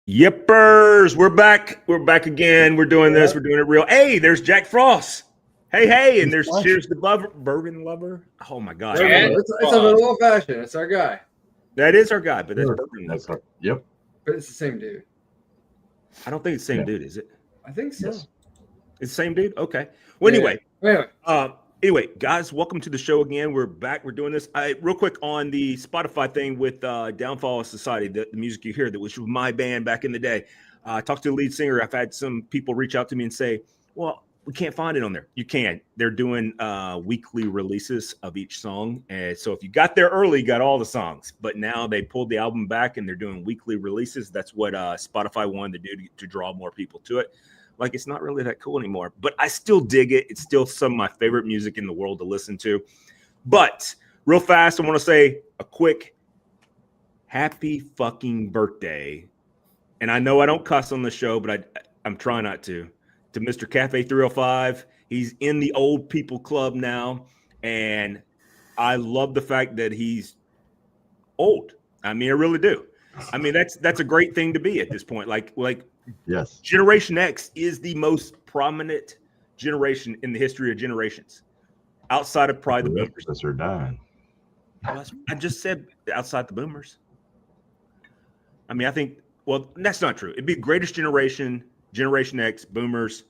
Yippers, we're back. We're back again. We're doing this. We're doing it real. Hey, there's Jack Frost. Hey, and there's Cheers the Bourbon Lover. Oh my God. It's a little old fashioned. It's our guy. That is our guy, but that's Bourbon Lover. Yep. But it's the same dude. I don't think it's the same dude, is it? I think so. Yes. It's the same dude? Okay. Well, Anyway. Anyway, guys, welcome to the show again. We're back. We're doing this. Real quick on the Spotify thing with Downfall of Society, the music you hear, that was my band back in the day. I talked to the lead singer. I've had some people reach out to me and say, well, we can't find it on there. You can. They're doing weekly releases of each song. And so if you got there early, you got all the songs. But now they pulled the album back and they're doing weekly releases. That's what Spotify wanted to do to draw more people to it. Like, it's not really that cool anymore. But I still dig it. It's still some of my favorite music in the world to listen to. But real fast, I want to say a quick happy fucking birthday. And I know I don't cuss on the show, but I'm trying not to Mr. Cafe 305. He's in the old people club now. And I love the fact that he's old. I mean, I really do. I mean, that's a great thing to be at this point. Like yes, Generation X is the most prominent generation in the history of generations, outside of probably the boomers. Are dying. I just said outside the boomers. I mean, I think, well, that's not true. It'd be greatest generation, Generation X, boomers,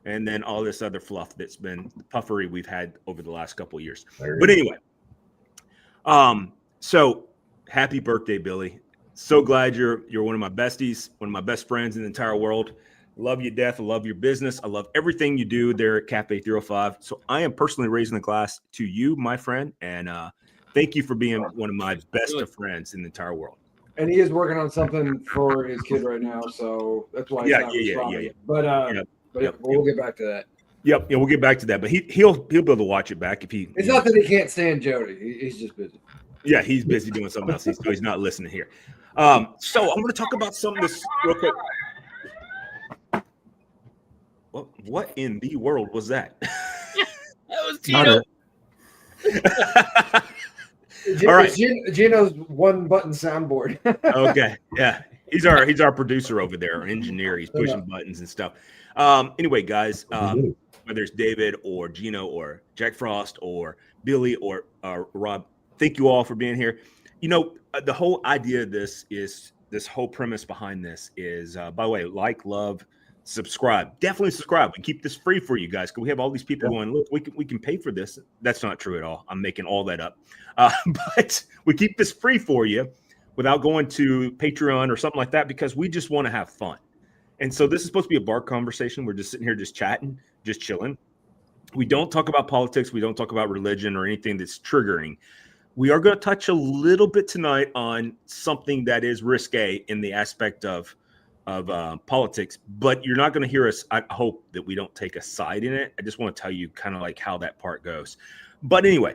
and then all this other fluff that's been the puffery we've had over the last couple of years. But anyway, so happy birthday, Billy. So glad you're one of my besties, one of my best friends in the entire world. Love you to death. I love your business. I love everything you do there at Cafe 305. So I am personally raising the glass to you, my friend, and thank you for being one of my best of friends in the entire world. And he is working on something for his kid right now, so that's why he's not responding. But we'll get back to that. Yep, yeah, we'll get back to that. But he'll be able to watch it back if he. It's not that he can't stand Jody. He's just busy. Yeah, he's busy doing something else. He's not listening here. So I'm going to talk about some of this real quick. Well, what in the world was that? That was Tino. All right, Gino's one button soundboard. Okay, yeah, he's our producer over there, our engineer. He's pushing buttons and stuff. Anyway, guys, whether it's David or Gino or Jack Frost or Billy or Rob, thank you all for being here. You know, the whole idea of this whole premise behind this is, by the way, like, love, subscribe. Definitely subscribe. We keep this free for you guys because we have all these people going, look, we can pay for this. That's not true at all. I'm making all that up. But we keep this free for you without going to Patreon or something like that because we just want to have fun. And so this is supposed to be a bar conversation. We're just sitting here just chatting, just chilling. We don't talk about politics. We don't talk about religion or anything that's triggering. We are going to touch a little bit tonight on something that is risque in the aspect of politics, but you're not going to hear us. I hope that we don't take a side in it. I just want to tell you kind of like how that part goes. But anyway,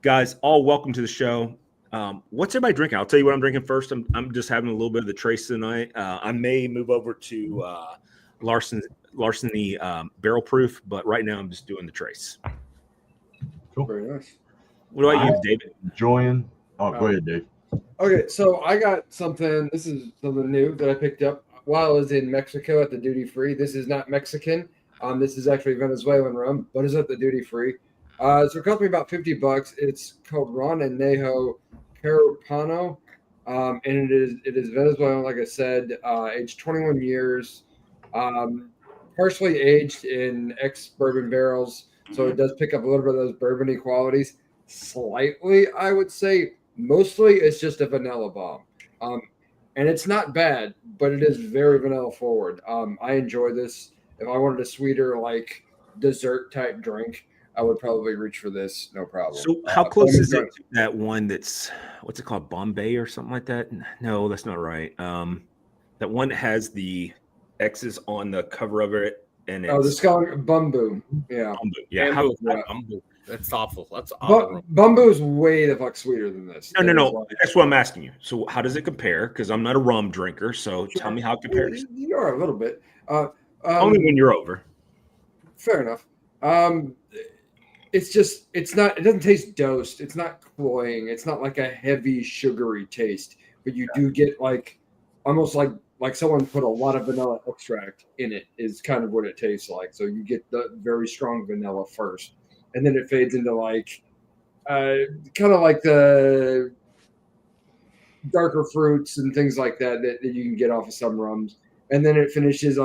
guys, all welcome to the show. What's everybody drinking? I'll tell you what I'm drinking first. I'm just having a little bit of the Trace tonight. I may move over to Larceny Barrel Proof, but right now I'm just doing the Trace. Cool. Very nice. What about you, David? Enjoying. Oh, go ahead, Dave. Okay, so I got something. This is something new that I picked up while I was in Mexico at the duty free. This is not Mexican. This is actually Venezuelan rum, but it's at the duty free. So it cost me about $50. It's called Ron Anejo Carapano, and it is Venezuelan, like I said, aged 21 years, partially aged in ex-bourbon barrels, so it does pick up a little bit of those bourbony qualities. Slightly, I would say. Mostly, it's just a vanilla bomb, and it's not bad, but it is very vanilla forward. I enjoy this. If I wanted a sweeter, like dessert type drink, I would probably reach for this, no problem. So, how close is it to that one that's what's it called, Bombay or something like that? No, that's not right. That one that has the X's on the cover of it, and it's the Skull Bumbu, yeah, Bumbu. Yeah, Bumbu. That's awful. That's awful. Bumbu is way the fuck sweeter than this. No. That's what I'm asking you. So, how does it compare? Because I'm not a rum drinker, so tell me how it compares. You are a little bit. Only when you're over. Fair enough. It's just, it doesn't taste dosed. It's not cloying. It's not like a heavy sugary taste, but you do get like almost like like someone put a lot of vanilla extract in it is kind of what it tastes like. So you get the very strong vanilla first, and then it fades into like kind of like the darker fruits and things like that you can get off of some rums, and then it finishes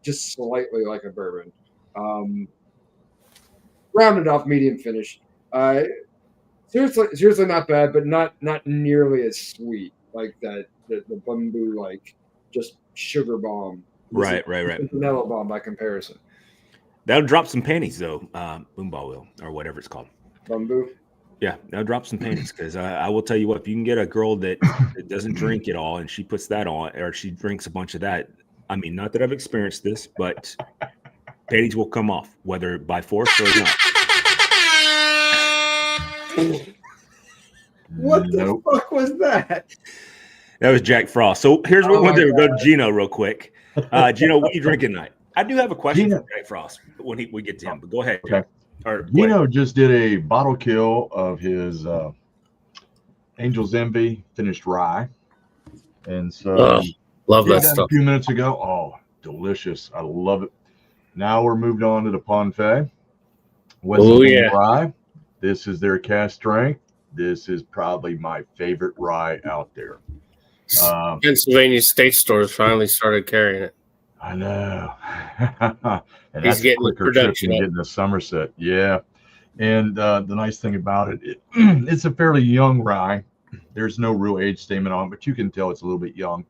just slightly like a bourbon, rounded off medium finish. Seriously not bad, but not nearly as sweet like that the Bumbu, like just sugar bomb. Right. Vanilla bomb by comparison. That'll drop some panties though, Boomball will, or whatever it's called. Bumbu. Yeah, that'll drop some panties because I will tell you what, if you can get a girl that doesn't drink at all and she puts that on, or she drinks a bunch of that, I mean, not that I've experienced this, but panties will come off, whether by force or not. What the fuck was that? That was Jack Frost. So here's what Oh we'll my do. Go to God. Gino real quick. Gino, what are you drinking tonight? I do have a question Gino. for Jack Frost when we get to him, but go ahead. Okay. Or go ahead. Gino just did a bottle kill of his Angel's Envy finished rye. And so Love did that that stuff. a few minutes ago. Oh, delicious. I love it. Now we're moved on to the Ponfé. West Virginia rye. This is their cast strength. This is probably my favorite rye out there. Pennsylvania State Stores finally started carrying it. I know. And He's that's getting a the quicker trip production than up. getting to Somerset. Yeah. And the nice thing about it, it's a fairly young rye. There's no real age statement on it, but you can tell it's a little bit young.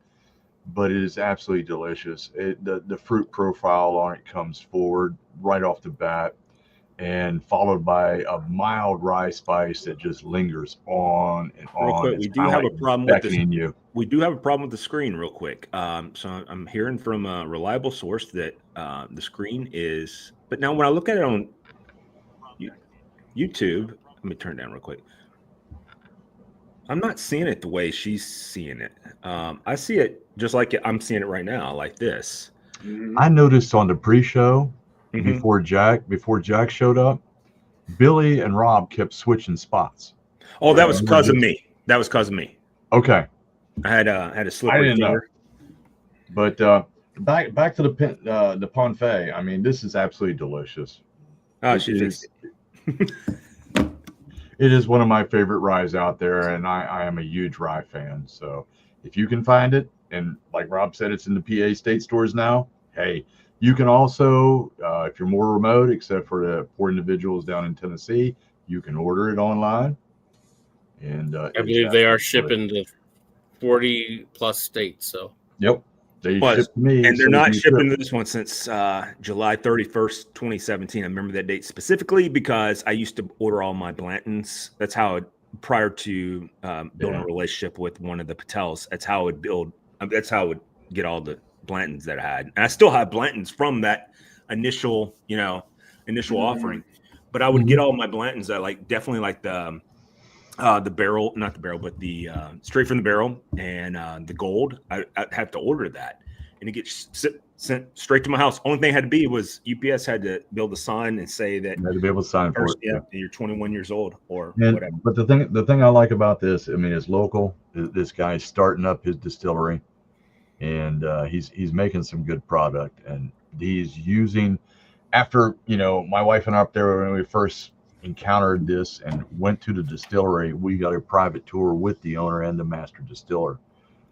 But it is absolutely delicious. The fruit profile on it comes forward right off the bat, and followed by a mild rye spice that just lingers on and Real on. quick, It's we do kinda have like a problem with this. beckoning you. We do have a problem with the screen real quick. So I'm hearing from a reliable source that the screen is, but now when I look at it on YouTube, let me turn it down real quick. I'm not seeing it the way she's seeing it. I see it just like I'm seeing it right now, like this. I noticed on the pre-show Mhm. before Jack showed up, Billy and Rob kept switching spots. Oh, that was because of me. That was because of me. Okay, I had a slippery I didn't know. finger. but back to the Ponfé. I mean, this is absolutely delicious. Oh, It she fixed it. It is one of my favorite ryes out there, and I am a huge rye fan. So if you can find it, and like Rob said, it's in the PA state stores now. Hey, you can also, if you're more remote, except for the poor individuals down in Tennessee, you can order it online. And I believe they are shipping to 40 plus states. So Yep, they Was. shipped to me, And they're so not you shipping ship. this one since July 31st, 2017. I remember that date specifically because I used to order all my Blantons. That's how prior to building a relationship with one of the Patels, that's how I would build. That's how I would get all the Blantons that I had. And I still have Blantons from that initial offering. But I would get all my Blantons. I definitely like the barrel, not the barrel, but the straight from the barrel and the gold. I'd have to order that, and it gets sent straight to my house. Only thing had to be was UPS had to build a sign and say that You had to be able to sign for first, it. you're 21 years old or And, whatever. but the thing I like about this, I mean, it's local. This guy's starting up his distillery, and he's making some good product. And he's using, after my wife and I up there when we first encountered this and went to the distillery, we got a private tour with the owner and the master distiller.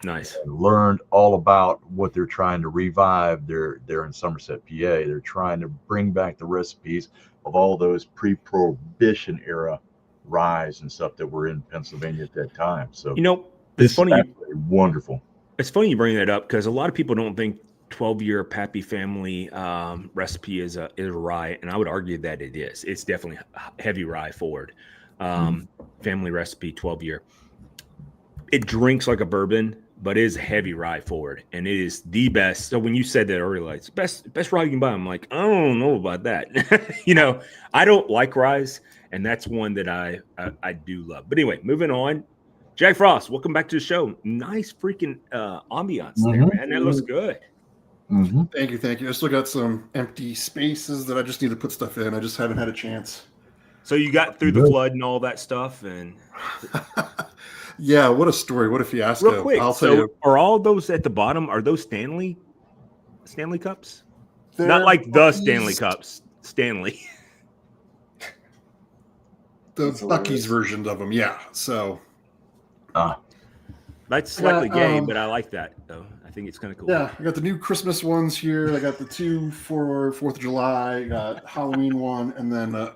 Nice. And learned all about what they're trying to revive. They're in Somerset, PA. They're trying to bring back the recipes of all those pre-prohibition era ryes and stuff that were in Pennsylvania at that time. So It's this funny. is absolutely wonderful. It's funny you bring that up because a lot of people don't think 12-year Pappy family recipe is a rye, and I would argue that it is. It's definitely heavy rye forward. Family recipe 12-year. It drinks like a bourbon, but it is heavy rye forward, and it is the best. So when you said that earlier, like, it's best rye you can buy, I'm like, I don't know about that. I don't like ryes, and that's one that I do love. But anyway, moving on. Jack Frost, welcome back to the show. Nice freaking ambiance there, man. That looks good. Thank you. I still got some empty spaces that I just need to put stuff in. I just haven't had a chance. So you got through the flood and all that stuff, and Yeah, what a story. What a fiasco. Real quick, I'll tell so you. are all those at the bottom? Are those Stanley Cups? Not They're like the Buc-ee's- Stanley Cups. Stanley. The That's Bucky's hilarious. versions of them. Yeah. So, That's slightly got, gay, but I like that though. I think it's kind of cool. yeah, I got the new Christmas ones here. I got the 2 for 4th of July. I got Halloween one, and then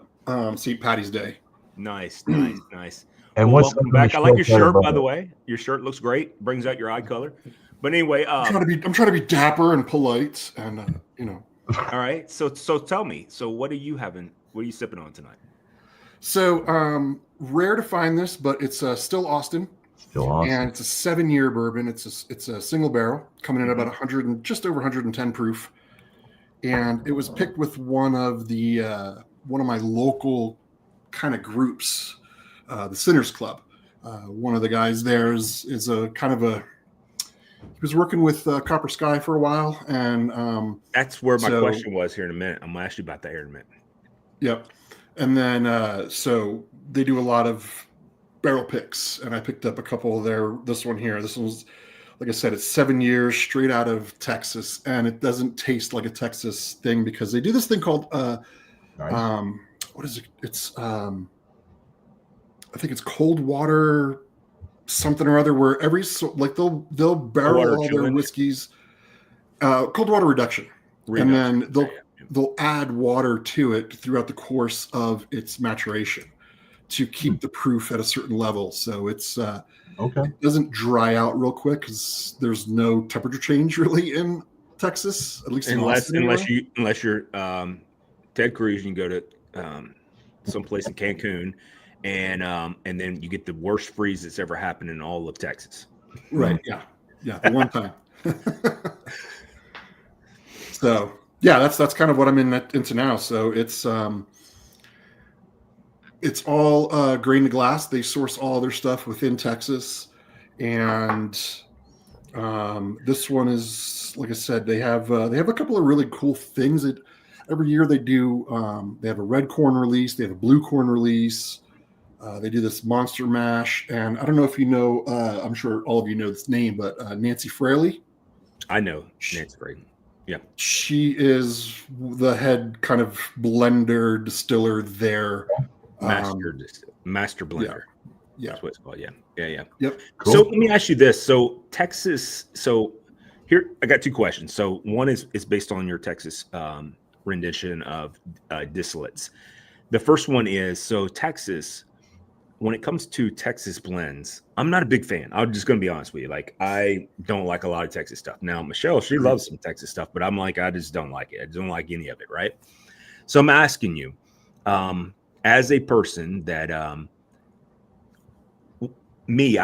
St. Patty's Day. Nice. And Well, what's welcome something back. to I like your show for shirt, by everybody? the way. Your shirt looks great. Brings out your eye color. But anyway, I'm trying to be dapper and polite, and all right. So tell me. So what are you having? What are you sipping on tonight? So rare to find this, but it's still Austin, Still awesome. and it's a 7-year bourbon. It's a single barrel coming in at about 100 and just over 110 proof, and it was picked with one of my local kind of groups, the Sinners Club. One of the guys there is a kind of a. He was working with Copper Sky for a while, and That's where my so- question was here in a minute. I'm gonna ask you about that here in a minute. yep. And then so they do a lot of barrel picks, and I picked up a couple there. This one here, this one's, like I said, it's 7 years straight out of Texas, and it doesn't taste like a Texas thing because they do this thing called Nice. what is it? It's I think it's cold water something or other, where they'll barrel water all their chilling? whiskeys, cold water reduction, and then Yeah. they'll add water to it throughout the course of its maturation to keep the proof at a certain level. So it's Okay. it doesn't dry out real quick because there's no temperature change really in Texas, at least in Austin anyway. unless you're Ted Cruz, you can go to someplace in Cancun, and then you get the worst freeze that's ever happened in all of Texas. Right. Yeah. The one time. So yeah, that's kind of what I'm into now. So it's all grain to glass. They source all their stuff within Texas, and this one is, like I said, they have a couple of really cool things that every year they do. They have a red corn release, they have a blue corn release. They do this monster mash, and I don't know if you know. I'm sure all of you know this name, but Nancy Fraley. I know Nancy Fraley. Yeah, She is the head kind of blender distiller there. master blender. Yeah. That's what it's called. Yeah. Yep. Cool. So let me ask you this. So Texas. So here I got two questions. So one is based on your Texas rendition of distillates. The first one is, so Texas. When it comes to Texas blends, I'm not a big fan. I'm just going to be honest with you. Like, I don't like a lot of Texas stuff. Now, Michelle, she loves some Texas stuff, but I'm like, I just don't like it. I don't like any of it, right? So I'm asking you, as a person that, I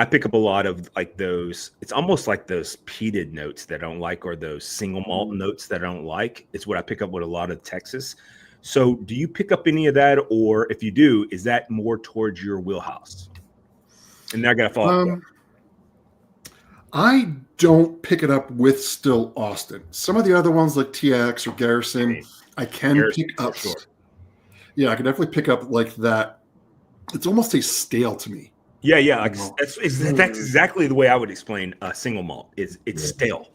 pick up a lot of like those, it's almost like those peated notes that I don't like, or those single malt notes that I don't like. It's what I pick up with a lot of Texas. So do you pick up any of that? Or if you do, is that more towards your wheelhouse? And then I got to follow up. I don't pick it up with Still Austin. Some of the other ones like TX or Garrison, I can Garrison, pick up. for sure. Yeah, I can definitely pick up like that. It's almost tastes stale to me. Yeah. Like that's exactly the way I would explain a single malt. It's stale.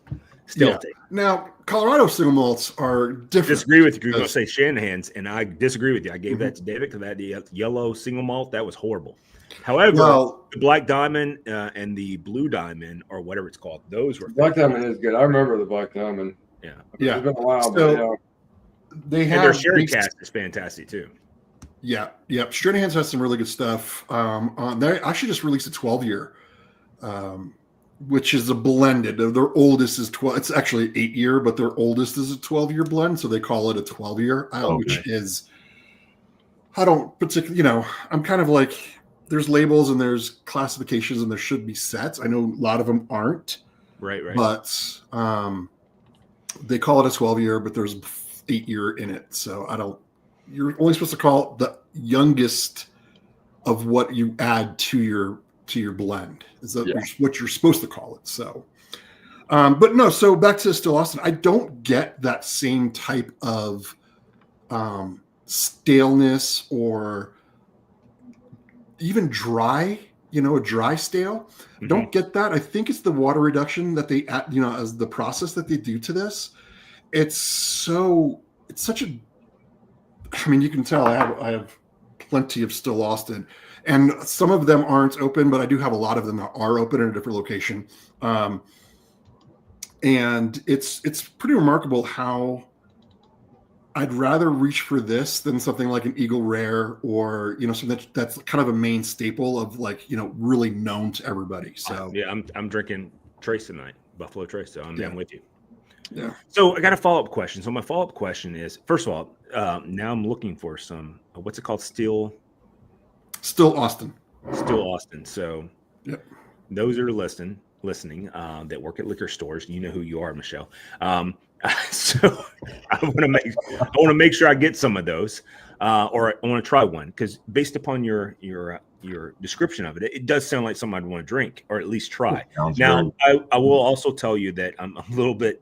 Stale taste. Now, Colorado single malts are different. Disagree with you. You're going to because- say Shanahan's, and I disagree with you. I gave that to David because that yellow single malt, that was horrible. However, the Black Diamond and the Blue Diamond, or whatever it's called, those were Black Diamond is good. I remember the Black Diamond. yeah. Yeah. It's been a while, So- but yeah. They And have their sherry based- cask is fantastic too. Yeah. Stranahan's has some really good stuff. They actually just released a 12-year, which is a blended. Their oldest is 12. It's actually 8-year, but their oldest is a 12-year blend, so they call it a 12-year, which is, I don't particularly, I'm kind of like, there's labels and there's classifications and there should be sets. I know a lot of them aren't, Right. but they call it a 12-year, but there's 8-year in it. So you're only supposed to call it the youngest of what you add to your blend. Is that what you're supposed to call it? So, but no. So back to Still Austin, I don't get that same type of staleness or even dry a dry stale. Mhm. Don't get that. I think it's the water reduction that they add, as the process that they do to this. It's such a, I mean, you can tell I have plenty of Still Austin, and some of them aren't open, but I do have a lot of them that are open in a different location. And it's pretty remarkable how I'd rather reach for this than something like an Eagle Rare or something that's kind of a main staple of really known to everybody. So Yeah, I'm drinking Trace tonight, Buffalo Trace. So I'm with you. Yeah. So I got a follow-up question. So my follow-up question is, first of all, now I'm looking for some, what's it called? Still Austin. Still Austin. So Yep. those are listening that work at liquor stores. You know who you are, Michelle. So I want to make sure I get some of those, or I want to try one, because based upon your description of it, it does sound like something I'd want to drink or at least try. Sounds Now, great. I will also tell you that I'm a little bit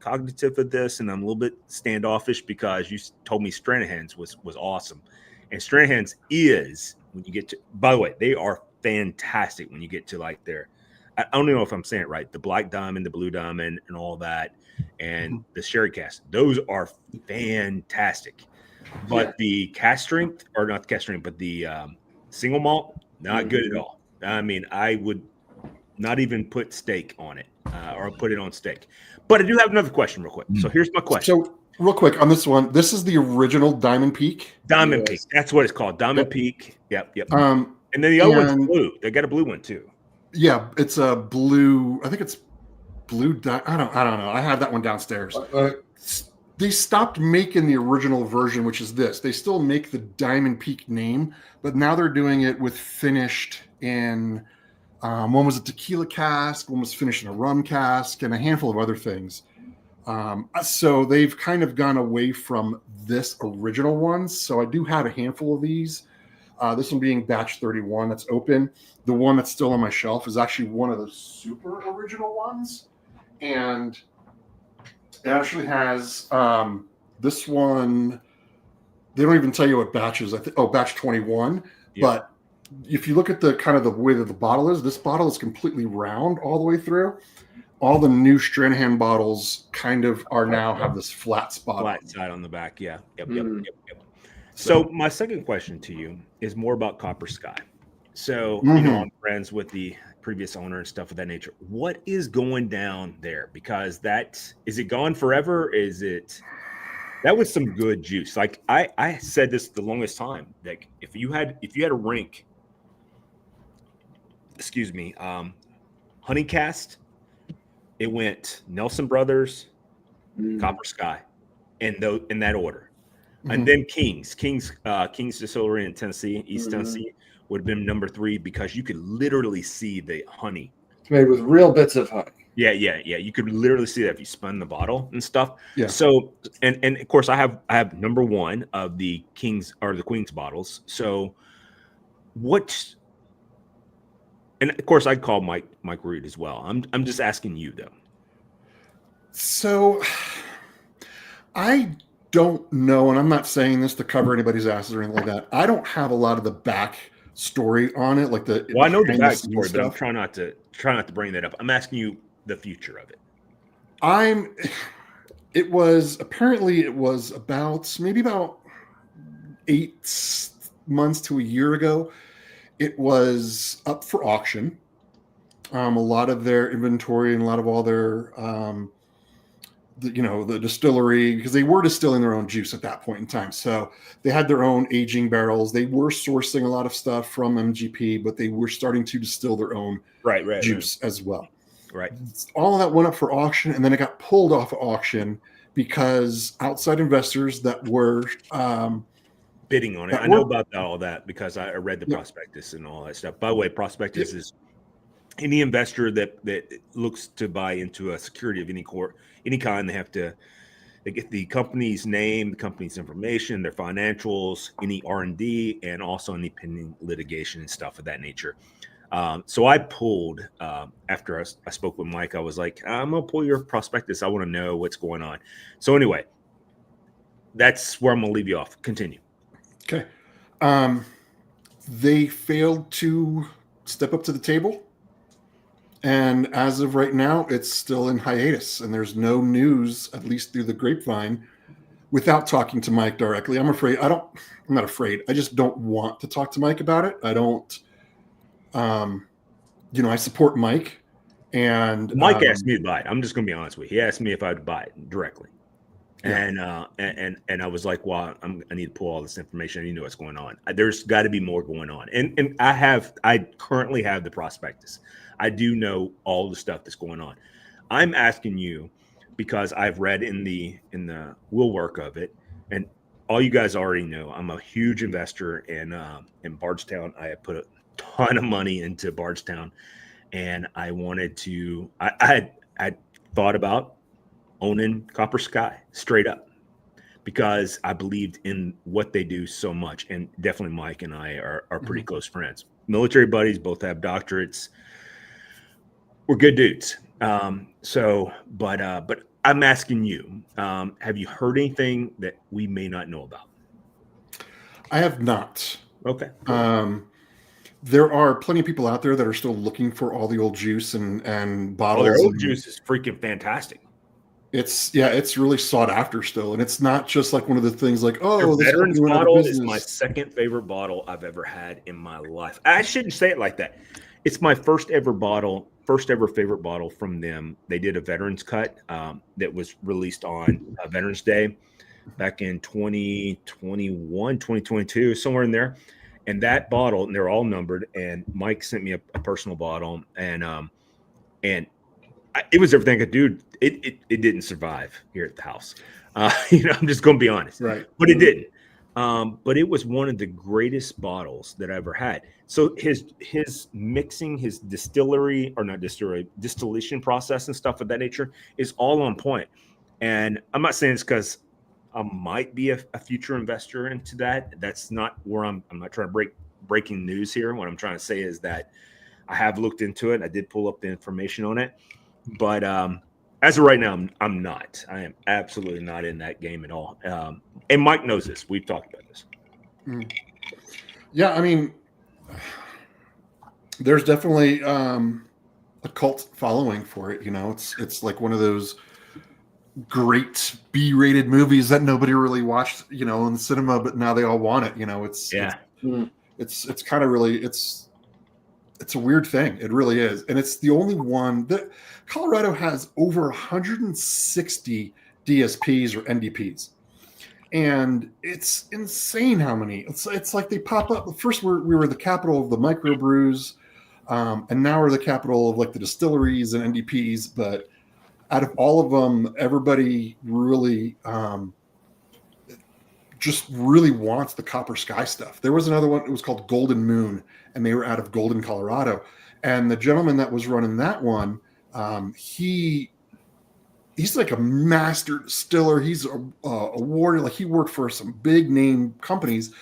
cognitive of this, and I'm a little bit standoffish because you told me Stranahan's was awesome, and Stranahan's is, when you get to, by the way, they are fantastic when you get to like their, I don't know if I'm saying it right, the Black Diamond, the Blue Diamond, and all that, and the Sherry Cask. Those are fantastic. But the cast strength, or not the cast strength, but the single malt, not good at all. I mean, I would not even put steak on it, or put it on steak. But I do have another question real quick. So here's my question. So real quick on this one, this is the original Diamond Peak. Diamond Peak. That's what it's called. Diamond Peak. Yep. And then the other one's blue. They got a blue one too. Yeah, it's a blue. I think it's blue. I don't know. I have that one downstairs. They stopped making the original version, which is this. They still make the Diamond Peak name, but now they're doing it with finished in. One was a tequila cask, one was finished in a rum cask, and a handful of other things. So they've kind of gone away from this original one. So I do have a handful of these. This one being batch 31 that's open. The one that's still on my shelf is actually one of the super original ones. And it actually has this one. They don't even tell you what batch is. Batch 21. Yeah. But if you look at the kind of the way that the bottle is, this bottle is completely round all the way through. All the new Stranahan bottles kind of have this flat spot. Flat side on the back. Yeah. Yep. So my second question to you is more about Copper Sky. So, I'm friends with the previous owner and stuff of that nature. What is going down there? Because is it gone forever? That was some good juice. Like I said this the longest time, that if you had a rink, Honeycast, it went Nelson Brothers, Copper Sky, in that order. And then King's Distillery in Tennessee, East Tennessee, would have been number 3, because you could literally see the honey. It's made with real bits of honey. Yeah. You could literally see that if you spun the bottle and stuff. Yeah. So, and of course, I have number 1 of the King's or the Queen's bottles. So, and of course, I'd call Mike Reed as well. I'm just asking you though. So, I don't know, and I'm not saying this to cover anybody's asses or anything like that. I don't have a lot of the back story on it, like the. Well, I know the back story, but I'm trying not to bring that up. I'm asking you the future of it. It was about 8 months to a year ago. It was up for auction. A lot of their inventory and a lot of all their, the distillery, because they were distilling their own juice at that point in time. So they had their own aging barrels. They were sourcing a lot of stuff from MGP, but they were starting to distill their own juice as well. Right. All of that went up for auction, and then it got pulled off of auction because outside investors that were bidding on it. I know about all that because I read the prospectus and all that stuff. By the way, prospectus is any investor that looks to buy into a security of any kind. They get the company's name, the company's information, their financials, any R&D, and also any pending litigation and stuff of that nature. So I pulled, after I spoke with Mike, I was like, I'm going to pull your prospectus. I want to know what's going on. So anyway, that's where I'm going to leave you off. Continue. Okay. They failed to step up to the table. And as of right now, it's still in hiatus, and there's no news, at least through the grapevine, without talking to Mike directly. I'm not afraid. I just don't want to talk to Mike about it. I don't, I support Mike, and Mike asked me to buy it. I'm just going to be honest with you. He asked me if I would buy it directly. Yeah. And I was like, well, I need to pull all this information. I need to know what's going on. There's got to be more going on. And I currently have the prospectus. I do know all the stuff that's going on. I'm asking you because I've read in the will work of it, and all you guys already know. I'm a huge investor in Bardstown. I have put a ton of money into Bardstown, and I wanted to. I thought about owning Copper Sky straight up because I believed in what they do so much, and definitely Mike and I are pretty close friends. Military buddies, both have doctorates. We're good dudes. But I'm asking you, have you heard anything that we may not know about? I have not. Okay. There are plenty of people out there that are still looking for all the old juice and bottles. Their old juice is freaking fantastic. It's really sought after still, and it's not just like one of the things like, Their Veterans bottle is my second favorite bottle I've ever had in my life. I shouldn't say it like that. It's my first ever favorite bottle from them. They did a Veterans cut that was released on Veterans Day back in 2021, 2022, somewhere in there. And that bottle, and they're all numbered. And Mike sent me a personal bottle, and it was everything I could do. It didn't survive here at the house. I'm just going to be honest. Right. But it didn't. But it was one of the greatest bottles that I ever had. So his mixing, his distillation process and stuff of that nature is all on point. And I'm not saying it's because I might be a future investor into that. That's not where I'm not trying to breaking news here. What I'm trying to say is that I have looked into it. I did pull up the information on it. But as of right now, I'm not. I am absolutely not in that game at all. And Mike knows this. We've talked about this. Yeah, I mean, there's definitely a cult following for it. It's like one of those great B-rated movies that nobody really watched, in the cinema, but now they all want it. It's kind of really it's a weird thing. It really is, and it's the only one that Colorado has over 160 DSPs or NDPs. And it's insane how many. It's like they pop up. First, we were the capital of the microbrews, and now we're the capital of like the distilleries and NDPs. But out of all of them, everybody really just really wants the Copper Sky stuff. There was another one. It was called Golden Moon, and they were out of Golden, Colorado. And the gentleman that was running that one, he's like a master distiller. He's awarded, like he worked for some big name companies,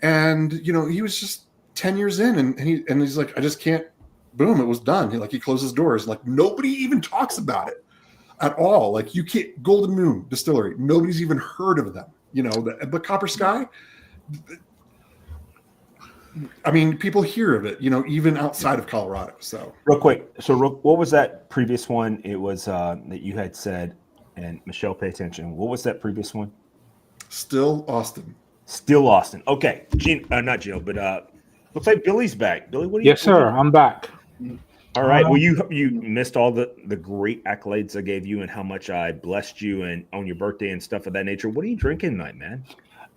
and he was just 10 years in, and he's like, I just can't. Boom, it was done. He closed his doors. Like nobody even talks about it at all. Like you can't. Golden Moon Distillery. Nobody's even heard of them. But Copper Sky. I mean, people hear of it, even outside of Colorado. So real quick. What was that previous one? It was that you had said, and Michelle, pay attention. What was that previous one? Still Austin. Okay. Not Gino, but looks like Billy's back. Billy, what are you? Yes, sir. I'm back. All right. Well, you missed all the great accolades I gave you and how much I blessed you and on your birthday and stuff of that nature. What are you drinking tonight, man?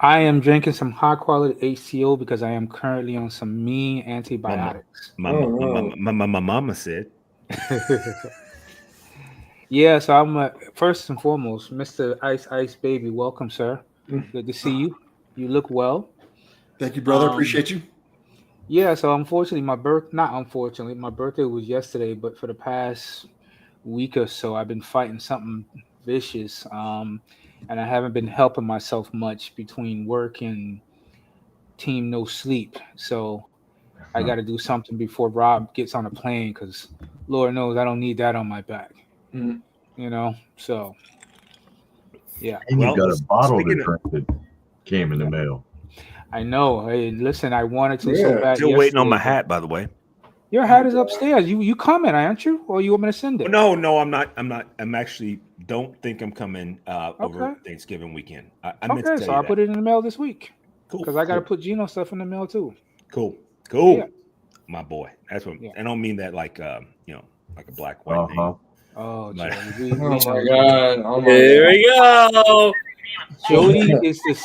I am drinking some high quality HCO because I am currently on some mean antibiotics. My mama said. Yeah, so I'm first and foremost, Mr. Ice Baby. Welcome, sir. Good to see you. You look well. Thank you, brother. Appreciate you. Yeah, so unfortunately, my birthday was yesterday, but for the past week or so, I've been fighting something vicious. And I haven't been helping myself much between work and Team No Sleep. So I got to do something before Rob gets on a plane because Lord knows I don't need that on my back. So yeah. And you got a bottle to drink that came in the mail. I know. Hey, listen, I wanted to so bad. Still waiting on my hat, by the way. Your hat is upstairs. You coming, aren't you? Or you want me to send it? No, I'm not. I'm actually don't think I'm coming over Thanksgiving weekend. I meant to Okay, tell so you I'll that. put it in the mail this week. Cool. Because I got to cool. put Gino stuff in the mail too. Cool. Yeah. My boy. That's what Yeah. I don't mean that like like a black white thing. Oh, But- Jody. Oh my god! Oh my Here god! we go. Jody is the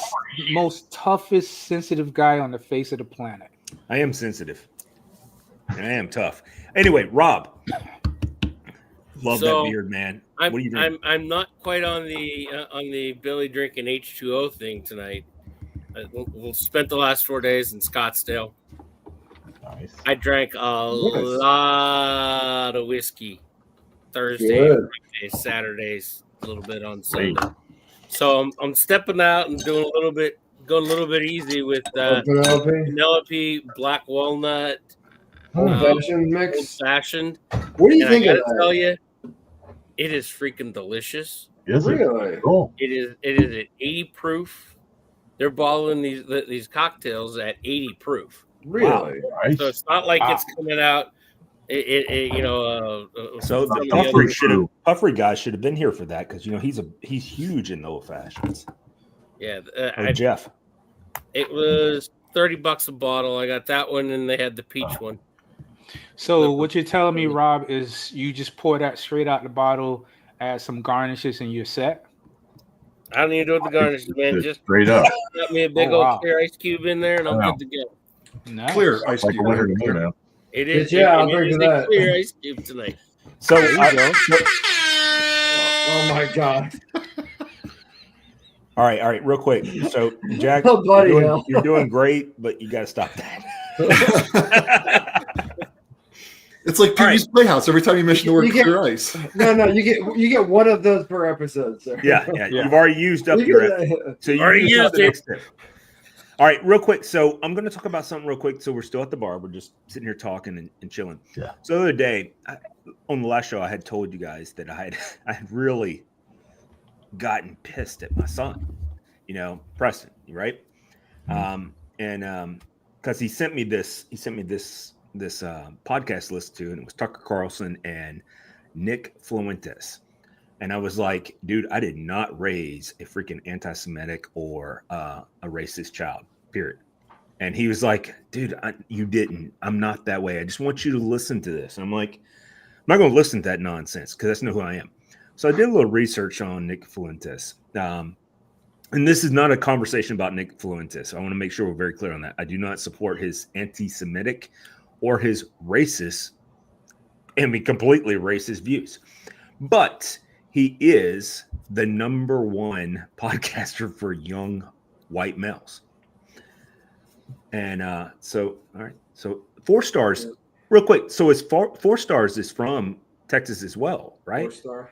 most toughest, sensitive guy on the face of the planet. I am sensitive. And I am tough. Anyway, Rob. Love So, that beard, man. I'm, What are you doing? I'm not quite on the Billy drinking H2O thing tonight. We'll spent the last 4 days in Scottsdale. Nice. I drank a lot of whiskey Thursday, Good. Friday, Saturdays, a little bit on Sunday. So I'm stepping out and doing going a little bit easy with Penelope, Penelope Black Walnut old-fashioned Old mix. Fashioned. What do you And I think of gotta that? tell you, it is freaking delicious. Is it? Really? Cool. It is at 80 proof. They're bottling these cocktails at 80 proof. Really? Nice. So it's not like it's coming out. So some the of the Puffery other- Puffery guy should have been here for that because he's huge in the old fashions. yeah, Or Jeff. it was $30 a bottle. I got that one, and they had the peach one. So what you're telling me, Rob, is you just pour that straight out the bottle, add some garnishes, and you're set? I don't need to do with the garnish, man. It's Just straight up. got me a big Oh, old wow. clear ice cube in there, and I'm Wow. good to go. Nice. Clear ice Like a cube. winner to me, man. It is. Yeah, I'll it drink is to a that. clear ice cube tonight. So There you go. Oh my god! all right, real quick. So Jack, Oh, bloody hell. you're doing great, but you got to stop that. It's like Pee Wee's Playhouse. Every time you mention the word You get- clear ice. No, you get one of those per episode, sir. yeah. You've already used up You your. get- So you Already used up used the it. next tip. All right, real quick. So I'm going to talk about something real quick. So we're still at the bar. We're just sitting here talking and chilling. Yeah. So the other day on the last show, I had told you guys that I had really gotten pissed at my son, Preston, right? And because he sent me this podcast to listen to, and it was Tucker Carlson and Nick Fuentes. And I was like, dude, I did not raise a freaking anti-Semitic or a racist child, period. And he was like, dude, you didn't. I'm not that way. I just want you to listen to this. And I'm like, I'm not going to listen to that nonsense because that's not who I am. So I did a little research on Nick Fuentes. And this is not a conversation about Nick Fuentes. I want to make sure we're very clear on that. I do not support his anti-Semitic or his racist, completely racist views. But he is the number one podcaster for young white males. And so, all right. So 4 stars, real quick. So it's 4 stars is from Texas as well, right? 4-star.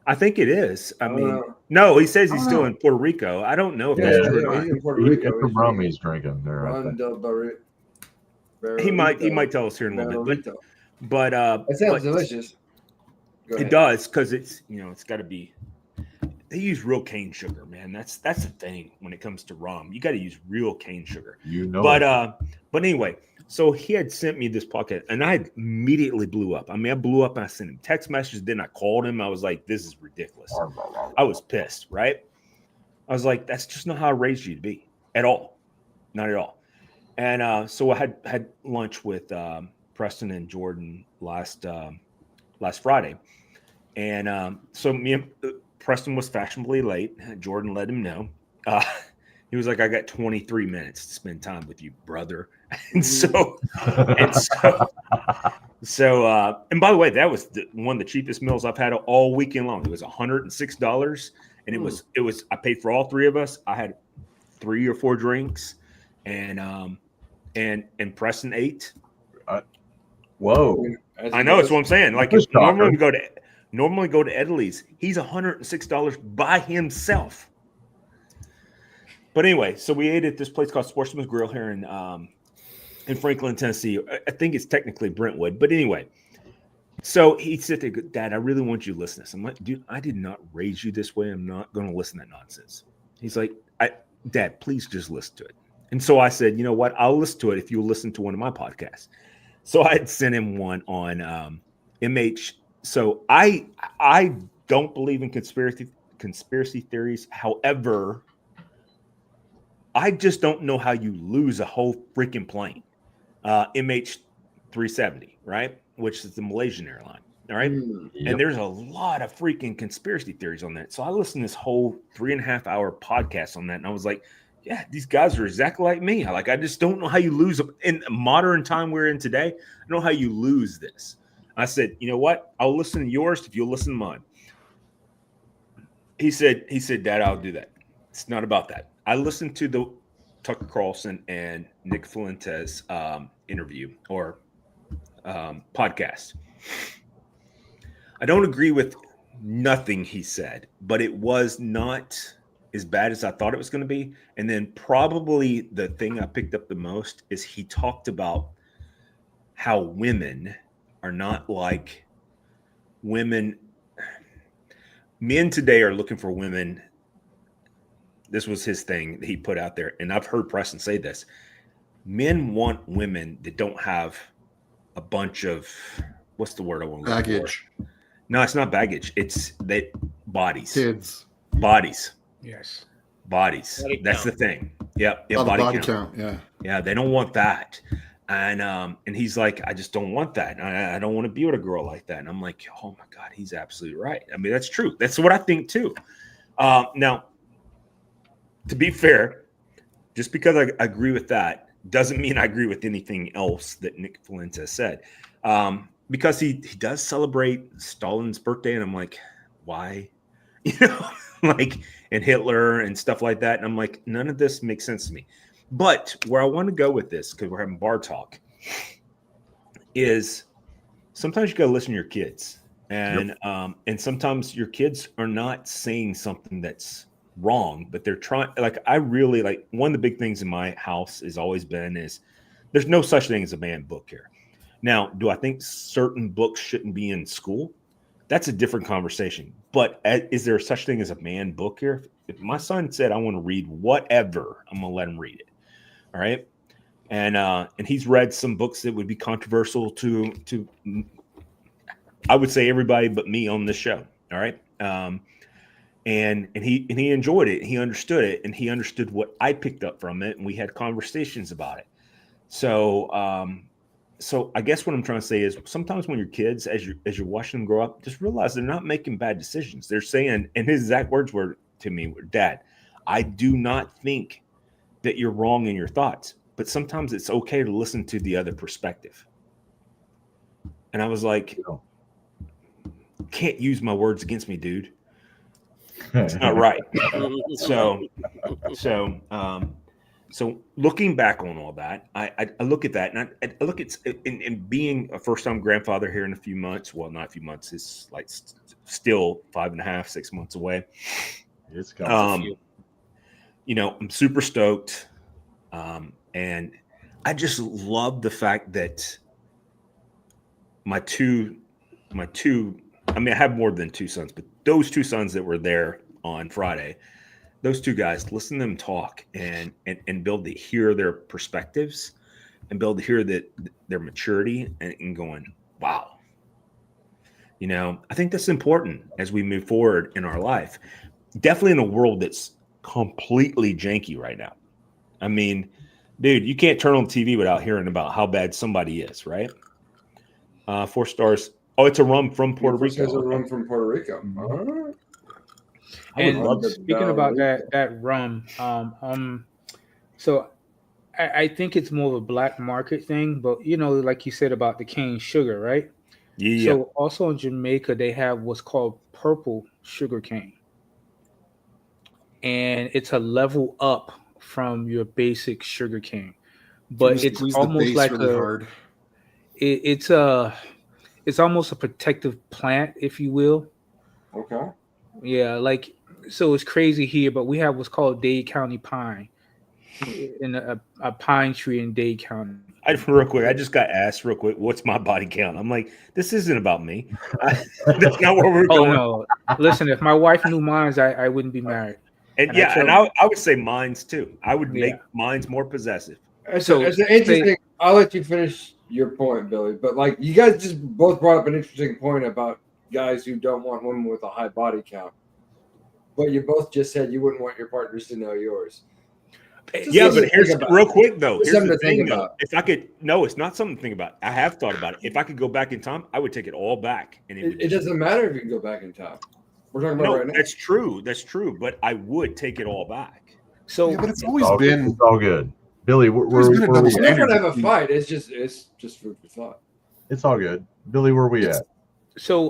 I think it is. I don't mean, know. no, he says he's I don't still know. in Puerto Rico. I don't know if Yeah, that's true or he's not. in Puerto It's Rico. the rum he's drinking there. I Ron think. del Barri- He might Barrito. tell us here in a little bit. Barrito. But That sounds but delicious. Go It ahead. does because it's it's got to be. They use real cane sugar, man. That's the thing when it comes to rum. You got to use real cane sugar. It. But anyway, so he had sent me this podcast, and I immediately blew up. I mean, I blew up and I sent him text messages. Then I called him. I was like, "This is ridiculous." I was pissed, right? I was like, "That's just not how I raised you to be at all, not at all." And so I had lunch with Preston and Jordan last Friday, and so me and Preston was fashionably late. Jordan let him know. He was like, "I got 23 minutes to spend time with you, brother." And so, and by the way, that was one of the cheapest meals I've had all weekend long. It was $106, and it was I paid for all 3 of us. I had 3 or 4 drinks, and Preston ate. Whoa. As I it know goes. it's what I'm saying. Like That's normally we go to Italy's. He's $106 by himself. But anyway, so we ate at this place called Sportsman's Grill here in Franklin, Tennessee. I think it's technically Brentwood, but anyway. So he said, "Dad, I really want you to listen to this." I'm like, "Dude, I did not raise you this way. I'm not going to listen to that nonsense." He's like, "Dad, please just listen to it." And so I said, "You know what? I'll listen to it if you'll listen to one of my podcasts." So I had sent him one on MH. So I don't believe in conspiracy theories. However, I just don't know how you lose a whole freaking plane. MH370, right? Which is the Malaysian airline. All right. Yep. And there's a lot of freaking conspiracy theories on that. So I listened to this whole 3.5 hour podcast on that. And I was like, yeah, these guys are exactly like me. I just don't know how you lose in modern time we're in today. I don't know how you lose this. I said, you know what? I'll listen to yours if you'll listen to mine. He said, Dad, I'll do that. It's not about that. I listened to the Tucker Carlson and Nick Fuentes interview or podcast. I don't agree with nothing he said, but it was not as bad as I thought it was going to be. And then probably the thing I picked up the most is he talked about how women are not like women. Men today are looking for women. This was his thing that he put out there. And I've heard Preston say this. Men want women that don't have a bunch of, what's the word I want to look Baggage. for? No, it's not baggage. It's they bodies. Kids. Bodies. Yes. Bodies. Body That's count. the thing. Yep. Oh, the body body count. count. Yeah. Yeah, they don't want that. And he's like, I just don't want that. I don't want to be with a girl like that. And I'm like, oh my God, he's absolutely right. I mean, that's true. That's what I think too. Now, to be fair, just because I agree with that doesn't mean I agree with anything else that Nick Fuentes said. Because he does celebrate Stalin's birthday, and I'm like, why? You know, like, and Hitler and stuff like that. And I'm like, none of this makes sense to me. But where I want to go with this, because we're having bar talk, is sometimes you got to listen to your kids, and sometimes your kids are not saying something that's wrong, but they're trying. Like, I really like, one of the big things in my house has always been is there's no such thing as a man book here. Now, do I think certain books shouldn't be in school? That's a different conversation. But is there such thing as a man book here? If my son said, I want to read whatever, I'm going to let him read it. All right. And he's read some books that would be controversial to I would say everybody but me on this show. All right. And he enjoyed it. He understood it, and he understood what I picked up from it. And we had conversations about it. So, so I guess what I'm trying to say is sometimes when your kids, as you're watching them grow up, just realize they're not making bad decisions. They're saying, and his exact words were to me, Dad, I do not think that you're wrong in your thoughts, but sometimes it's okay to listen to the other perspective. And I was like, can't use my words against me, dude. It's not right. So looking back on all that, I look at that, and I look at in being a first-time grandfather here in a few months. Well, not a few months. It's like still 5.5, 6 months away. It's coming. You know, I'm super stoked, and I just love the fact that my two. I mean, I have more than two sons, but those two sons that were there on Friday, those two guys, listen to them talk and be able to hear their perspectives and be able to hear their maturity and going, wow. You know, I think that's important as we move forward in our life. Definitely in a world that's completely janky right now. I mean, dude, you can't turn on TV without hearing about how bad somebody is, right? 4 stars. Oh, it's a rum from Puerto Rico. It's a rum from Puerto Rico. All right. I would And love to. speaking about that rum, so I think it's more of a black market thing, but you know, like you said about the cane sugar, right? Yeah. So also in Jamaica, they have what's called purple sugar cane, and it's a level up from your basic sugar cane, but it's Squeeze the almost base like really hard. it's almost a protective plant, if you will. Okay. Yeah, like, so it's crazy here, but we have what's called Dade County pine, in a pine tree in Dade County. Real quick, I just got asked real quick, what's my body count? I'm like, this isn't about me. That's not where we're Oh going. no! Listen, if my wife knew mine, I wouldn't be married. And I would say mine's too. I would make mine's more possessive. It's So, interesting. I'll let you finish your point, Billy. But like you guys just both brought up an interesting point about guys who don't want women with a high body count. But you both just said you wouldn't want your partners to know yours. Yeah, but here's real quick though. Here's something the to think thing though. about. If I could, no, it's not something to think about. I have thought about it. If I could go back in time, I would take it all back, and It doesn't matter if you can go back in time. We're talking about no, right now. that's true. That's true. But I would take it all back. So Yeah, but it's It's always all good. been. It's all good. Billy, always been a double We're not standard. gonna have a fight. It's just food for thought. It's all good. Billy, where we at? So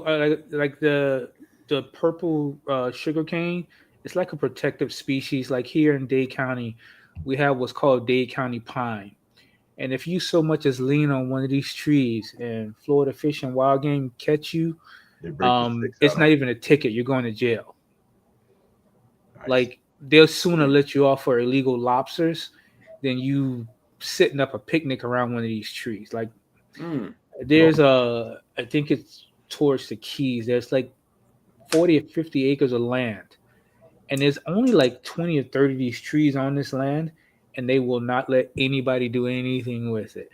like the purple sugar cane, it's like a protective species. Like here in Dade County, we have what's called Dade County pine. And if you so much as lean on one of these trees and Florida Fish and Wild Game catch you, They break the sticks it's out not of even a ticket. You're going to jail. it. Nice. Like they'll sooner let you off for illegal lobsters than you setting up a picnic around one of these trees. Like there's I think it's towards the Keys. There's like 40 or 50 acres of land. And there's only like 20 or 30 of these trees on this land, and they will not let anybody do anything with it.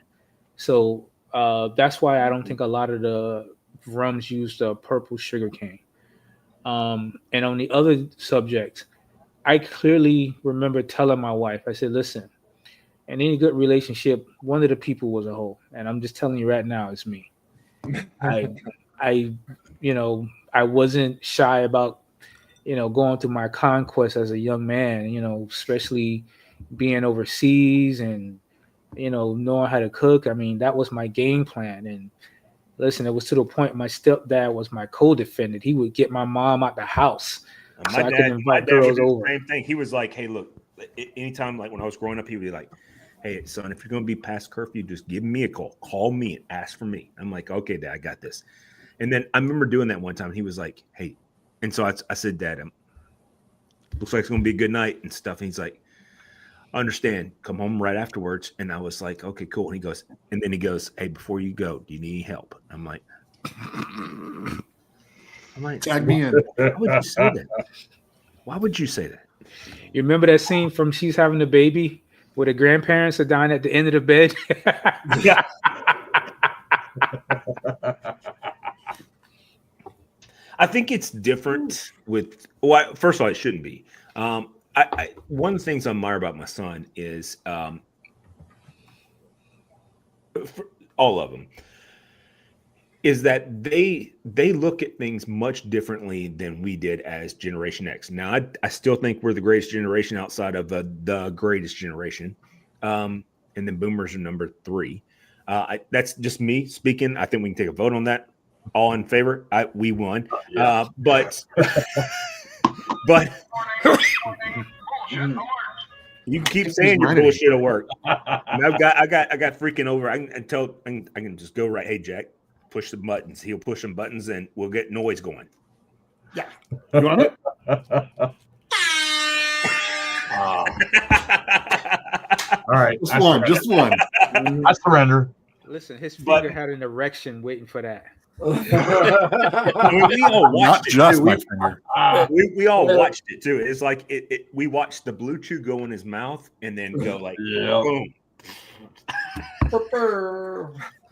So that's why I don't think a lot of the rums use the purple sugar cane. And on the other subject, I clearly remember telling my wife, I said, listen, in any good relationship, one of the people was a hoe. And I'm just telling you right now, it's me. I wasn't shy about, going through my conquest as a young man, especially being overseas and, knowing how to cook. I mean, that was my game plan. And listen, it was to the point my stepdad was my co-defendant. He would get my mom out the house so I could invite girls over. Same thing. He was like, hey, look, anytime, like when I was growing up, he would be like, hey, son, if you're going to be past curfew, just give me a call. Call me and ask for me. I'm like, okay, Dad, I got this. And then I remember doing that one time. He was like, hey. And so I said, Dad, looks like it's going to be a good night and stuff. And he's like, I understand. Come home right afterwards. And I was like, okay, cool. And he goes, hey, before you go, do you need any help? I'm like, Tag me in. why would you say that? Why would you say that? You remember that scene from She's Having a Baby where the grandparents are down at the end of the bed? Yeah. I think it's different with. Well, first of all, it shouldn't be. One of the things I admire about my son is all of them is that they look at things much differently than we did as Generation X. Now, I still think we're the greatest generation outside of the greatest generation, and then Boomers are number 3. That's just me speaking. I think we can take a vote on that. All in favor? We won. Yeah. But you keep saying your bullshit will work. And I got freaking over. I can just go right. Hey, Jack, push the buttons. He'll push some buttons and we'll get noise going. Yeah. You want it? All right. Just one. I surrender. Listen, his finger had an erection waiting for that. I mean, we all watched Not it just too. my finger. We all watched it too. It's like we watched the blue chew go in his mouth and then go like boom.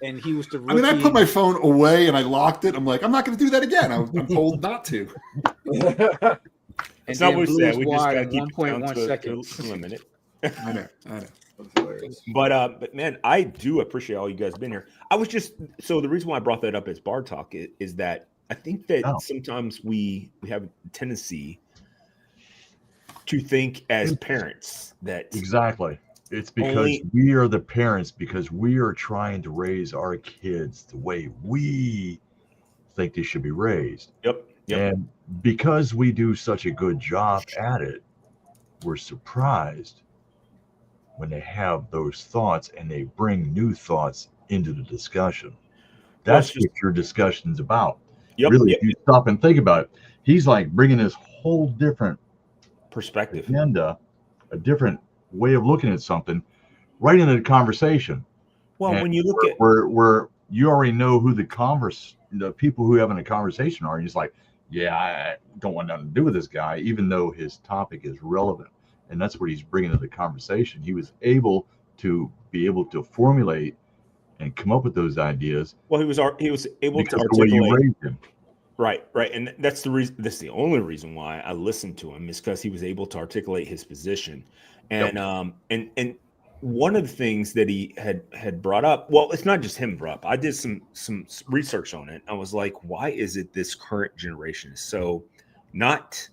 And he was the rookie. I mean, I put my phone away and I locked it. I'm like, I'm not going to do that again. I'm told not to. It's not what we said. We just got got to keep it down 1.1 to seconds. a limit. I know. But man, I do appreciate all you guys being here. I was just so the reason why I brought that up as bar talk is that I think that sometimes we have a tendency to think as parents that Exactly. It's because we are the parents, because we are trying to raise our kids the way we think they should be raised. Yep. And because we do such a good job at it, we're surprised when they have those thoughts and they bring new thoughts into the discussion. That's what your discussion's about. Really, if you stop and think about it, he's like bringing this whole different perspective, agenda, a different way of looking at something right into the conversation. Well, when you look at where you already know who the people who are having a conversation are, he's like, yeah, I don't want nothing to do with this guy, even though his topic is relevant. And that's what he's bringing to the conversation. He was able to formulate and come up with those ideas Well, he was able because to of the way you articulate. raised him. Right, and that's the reason. That's the only reason why I listened to him is because he was able to articulate his position, and and one of the things that he had brought up. Well, it's not just him brought up. I did some research on it. I was like, why is it this current generation is so not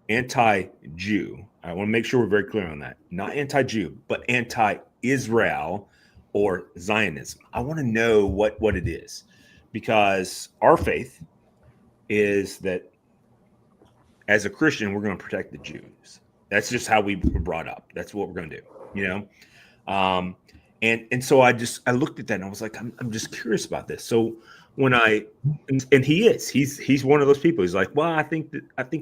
anti-Jew? I want to make sure we're very clear on that. Not anti-Jew, but anti-Israel or Zionism. I want to know what it is, because our faith is that as a Christian, we're going to protect the Jews. That's just how we were brought up. That's what we're going to do, you know? And so I looked at that and I was like, I'm just curious about this. So when and he's one of those people. He's like, well, I think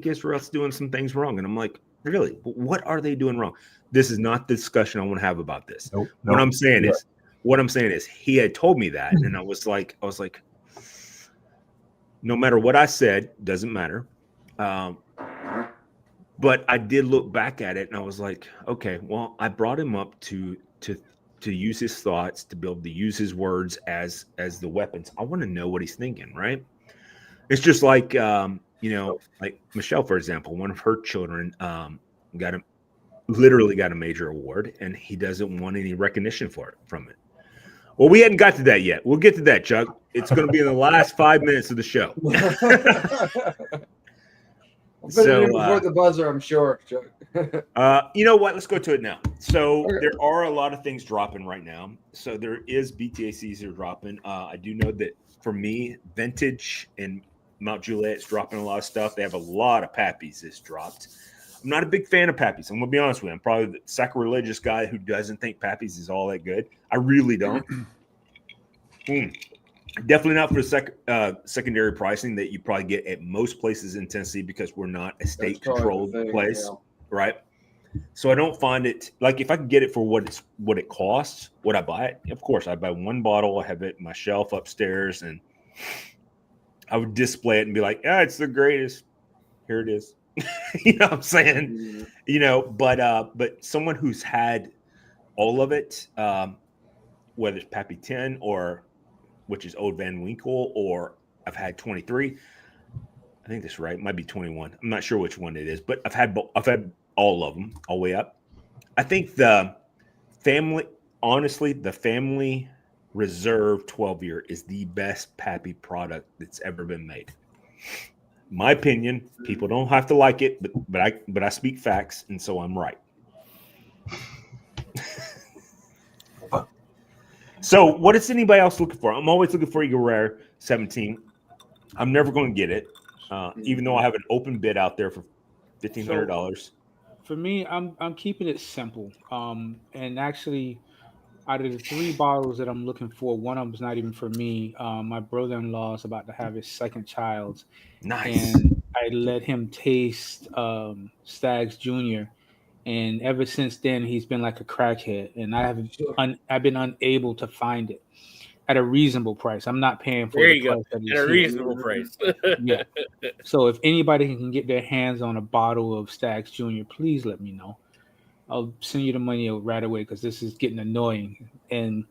Israel's doing some things wrong. And I'm like, really? What are they doing wrong? This is not the discussion I want to have about this. Nope. What I'm saying is he had told me that. And I was like, no matter what I said, doesn't matter. But I did look back at it and I was like, okay, well, I brought him up to use his thoughts, to be able to use his words as the weapons. I want to know what he's thinking, right? It's just like, like Michelle, for example, one of her children literally got a major award, and he doesn't want any recognition from it. Well, we hadn't got to that yet. We'll get to that, Chuck. It's going to be in the last 5 minutes of the show. So before the buzzer, I'm sure. You know what? Let's go to it now. So Okay. there are a lot of things dropping right now. So there is BTACs that are dropping. I do know that for me, Vintage and Mount Juliet's dropping a lot of stuff. They have a lot of Pappies that's dropped. I'm not a big fan of Pappies. I'm going to be honest with you. I'm probably the sacrilegious guy who doesn't think Pappies is all that good. I really don't. Definitely not for the secondary pricing that you probably get at most places in Tennessee, because we're not a state-controlled place, right? So I don't find it, like, if I can get it for what it costs, would I buy it? Of course, I'd buy one bottle. I have it in my shelf upstairs, and I would display it and be like, it's the greatest. Here it is. You know what I'm saying? Mm-hmm. You know, but someone who's had all of it, whether it's Pappy 10 or which is Old Van Winkle, or I've had 23. I think that's right. It might be 21. I'm not sure which one it is, but I've had all of them all the way up. I think the family Reserve 12-year is the best Pappy product that's ever been made. My opinion. People don't have to like it, but I speak facts, and so I'm right. So what is anybody else looking for? I'm always looking for Eagle Rare 17. I'm never going to get it, even though I have an open bid out there for $1,500. For me, I'm keeping it simple. And actually, out of the 3 bottles that I'm looking for, one of them is not even for me. My brother-in-law is about to have his second child. Nice. And I let him taste Stags Jr. And ever since then, he's been like a crackhead. And I've been unable to find it at a reasonable price. I'm not paying for There the you go. price that At a reasonable price. Yeah. So if anybody can get their hands on a bottle of Stags Jr., please let me know. I'll send you the money right away, because this is getting annoying. And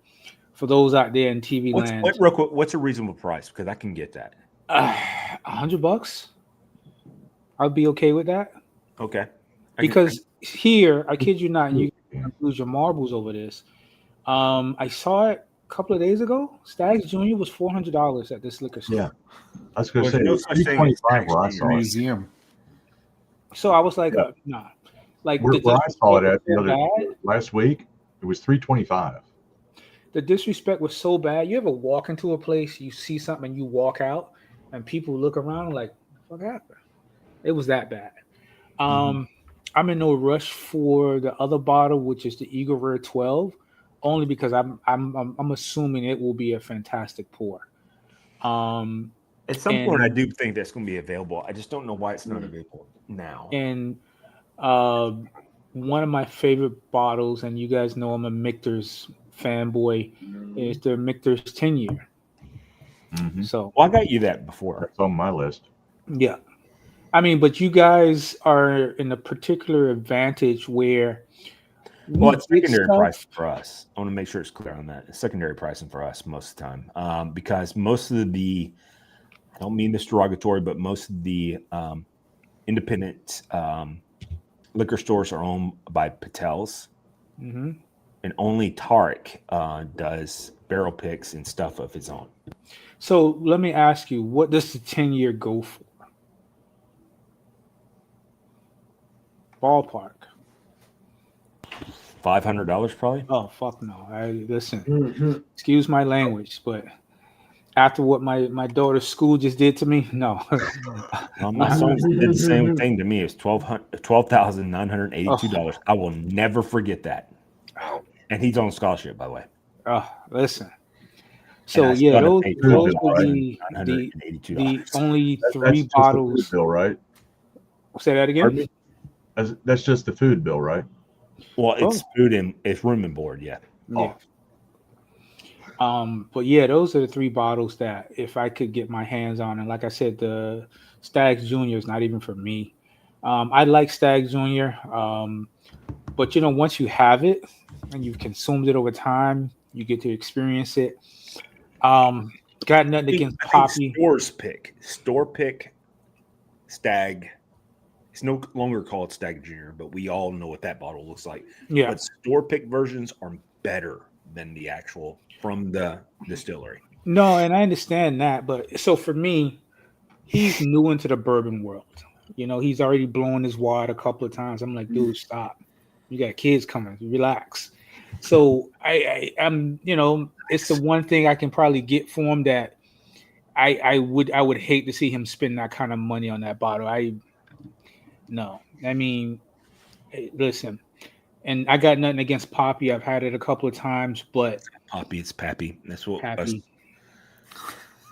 for those out there in TV land, Real quick, what's a reasonable price? Because I can get that. $100. I'll be okay with that. Okay. Because here, I kid you not, and you can lose your marbles over this. I saw it a couple of days ago. Stags Jr. was $400 at this liquor store. Yeah. I was going to say, no it was such thing as 325 where I saw it. Museum. So I was like, nah. Like Where I saw it at bad. last week, it was 325. The disrespect was so bad. You ever walk into a place, you see something, and you walk out, and people look around like, "What happened?" It was that bad. I'm in no rush for the other bottle, which is the Eagle Rare 12, only because I'm assuming it will be a fantastic pour. At some point, I do think that's going to be available. I just don't know why it's not available now. And one of my favorite bottles, and you guys know I'm a Michter's fanboy, is the Michter's 10-year. So, well, I got you that before. That's on my list. Yeah. I mean, but you guys are in a particular advantage where Well, need it's big secondary stuff. pricing for us. I want to make sure it's clear on that. It's secondary pricing for us most of the time, because most of the, I don't mean this derogatory, but most of the independent liquor stores are owned by Patels, Hmm. and only Tarek does barrel picks and stuff of his own. So let me ask you, what does the 10-year go for? Ballpark. $500 probably. Oh fuck no! Listen. Mhm. Excuse my language, but after what my daughter's school just did to me, no. Well, my son did the same thing to me. It's $12,982. I will never forget that. And he's on scholarship, by the way. Listen. And So I yeah, still those had to pay those are the $982. only That's three just the food bottles. bill, right? Say that Pardon again. me? That's just the food bill, right? Well, it's food and it's room and board, yeah. Yeah. But yeah, those are the three bottles that if I could get my hands on, and like I said, the Stags Junior is not even for me. I like Stags Junior, but once you have it and you've consumed it over time, you get to experience it. Got nothing against I think Poppy. store pick Stag. It's no longer called Stag Junior, but we all know what that bottle looks like. Yeah, But store pick versions are better than the actual from the distillery. no, and I understand that, but so for me, he's new into the bourbon world. He's already blown his wad a couple of times. I'm like, dude, stop. You got kids coming. Relax. So I'm, it's the one thing I can probably get for him that I would hate to see him spend that kind of money on that bottle. No. I mean, hey, listen, and I got nothing against Poppy. I've had it a couple of times, but Poppy, it's Pappy. That's what us Pappy,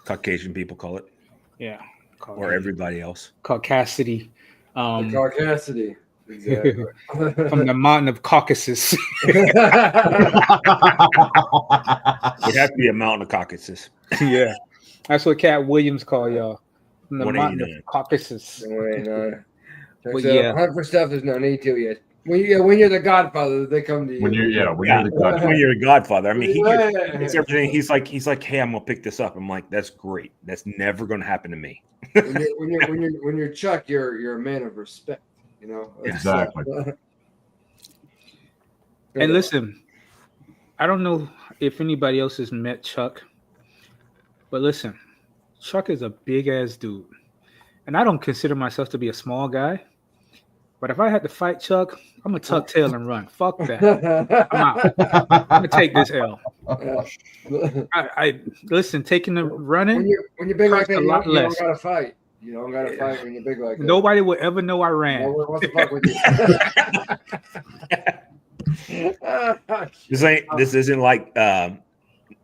Caucasian people call it, yeah, or everybody else. Caucasity. Caucasity. Exactly. From the mountain of Caucasus. It has to be a mountain of Caucasus. Yeah, that's what Cat Williams call y'all. From the mountain 189. of Caucasus. But But yeah, yeah. hunt for stuff. There's no need to yet. When you're the Godfather, they come to you. When you're Yeah, the godfather. when you're a Godfather. I mean, Yeah. it's everything. He's like, hey, I'm gonna pick this up. I'm like, that's great. That's never gonna happen to me. when you're Chuck, you're a man of respect. Exactly. And listen, I don't know if anybody else has met Chuck, but listen, Chuck is a big ass dude. And I don't consider myself to be a small guy. But if I had to fight Chuck, I'm gonna tuck tail and run. Fuck that. I'm out. I'm gonna take this L. I listen, taking the running. When you're big like Hurts that, a lot you don't less. gotta fight. You don't gotta fight when you're big like that. Nobody will ever know I ran. No one wants to fuck with you. This isn't like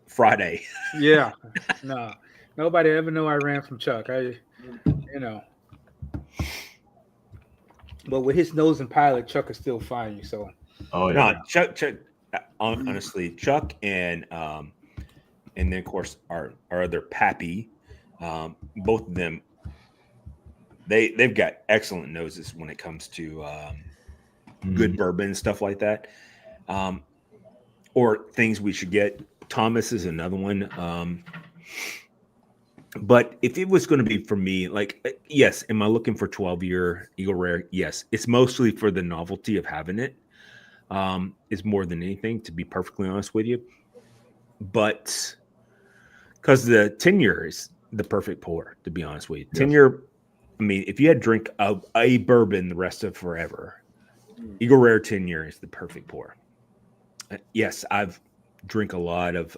Friday. Yeah, no, nobody ever know I ran from Chuck. But with his nose and pilot, Chuck can still find you. So Oh yeah. No, Chuck. Honestly, Chuck and then of course our other Pappy, both of them. They've got excellent noses when it comes to good bourbon and stuff like that, or things we should get. Thomas is another one. But if it was going to be for me, like, yes, am I looking for 12-year Eagle Rare? Yes, it's mostly for the novelty of having it. Is more than anything, to be perfectly honest with you. But because the 10-year is the perfect pour, to be honest with you. 10-year, I mean, if you had to drink a bourbon the rest of forever, Eagle Rare 10-year is the perfect pour. Yes, I've drink a lot of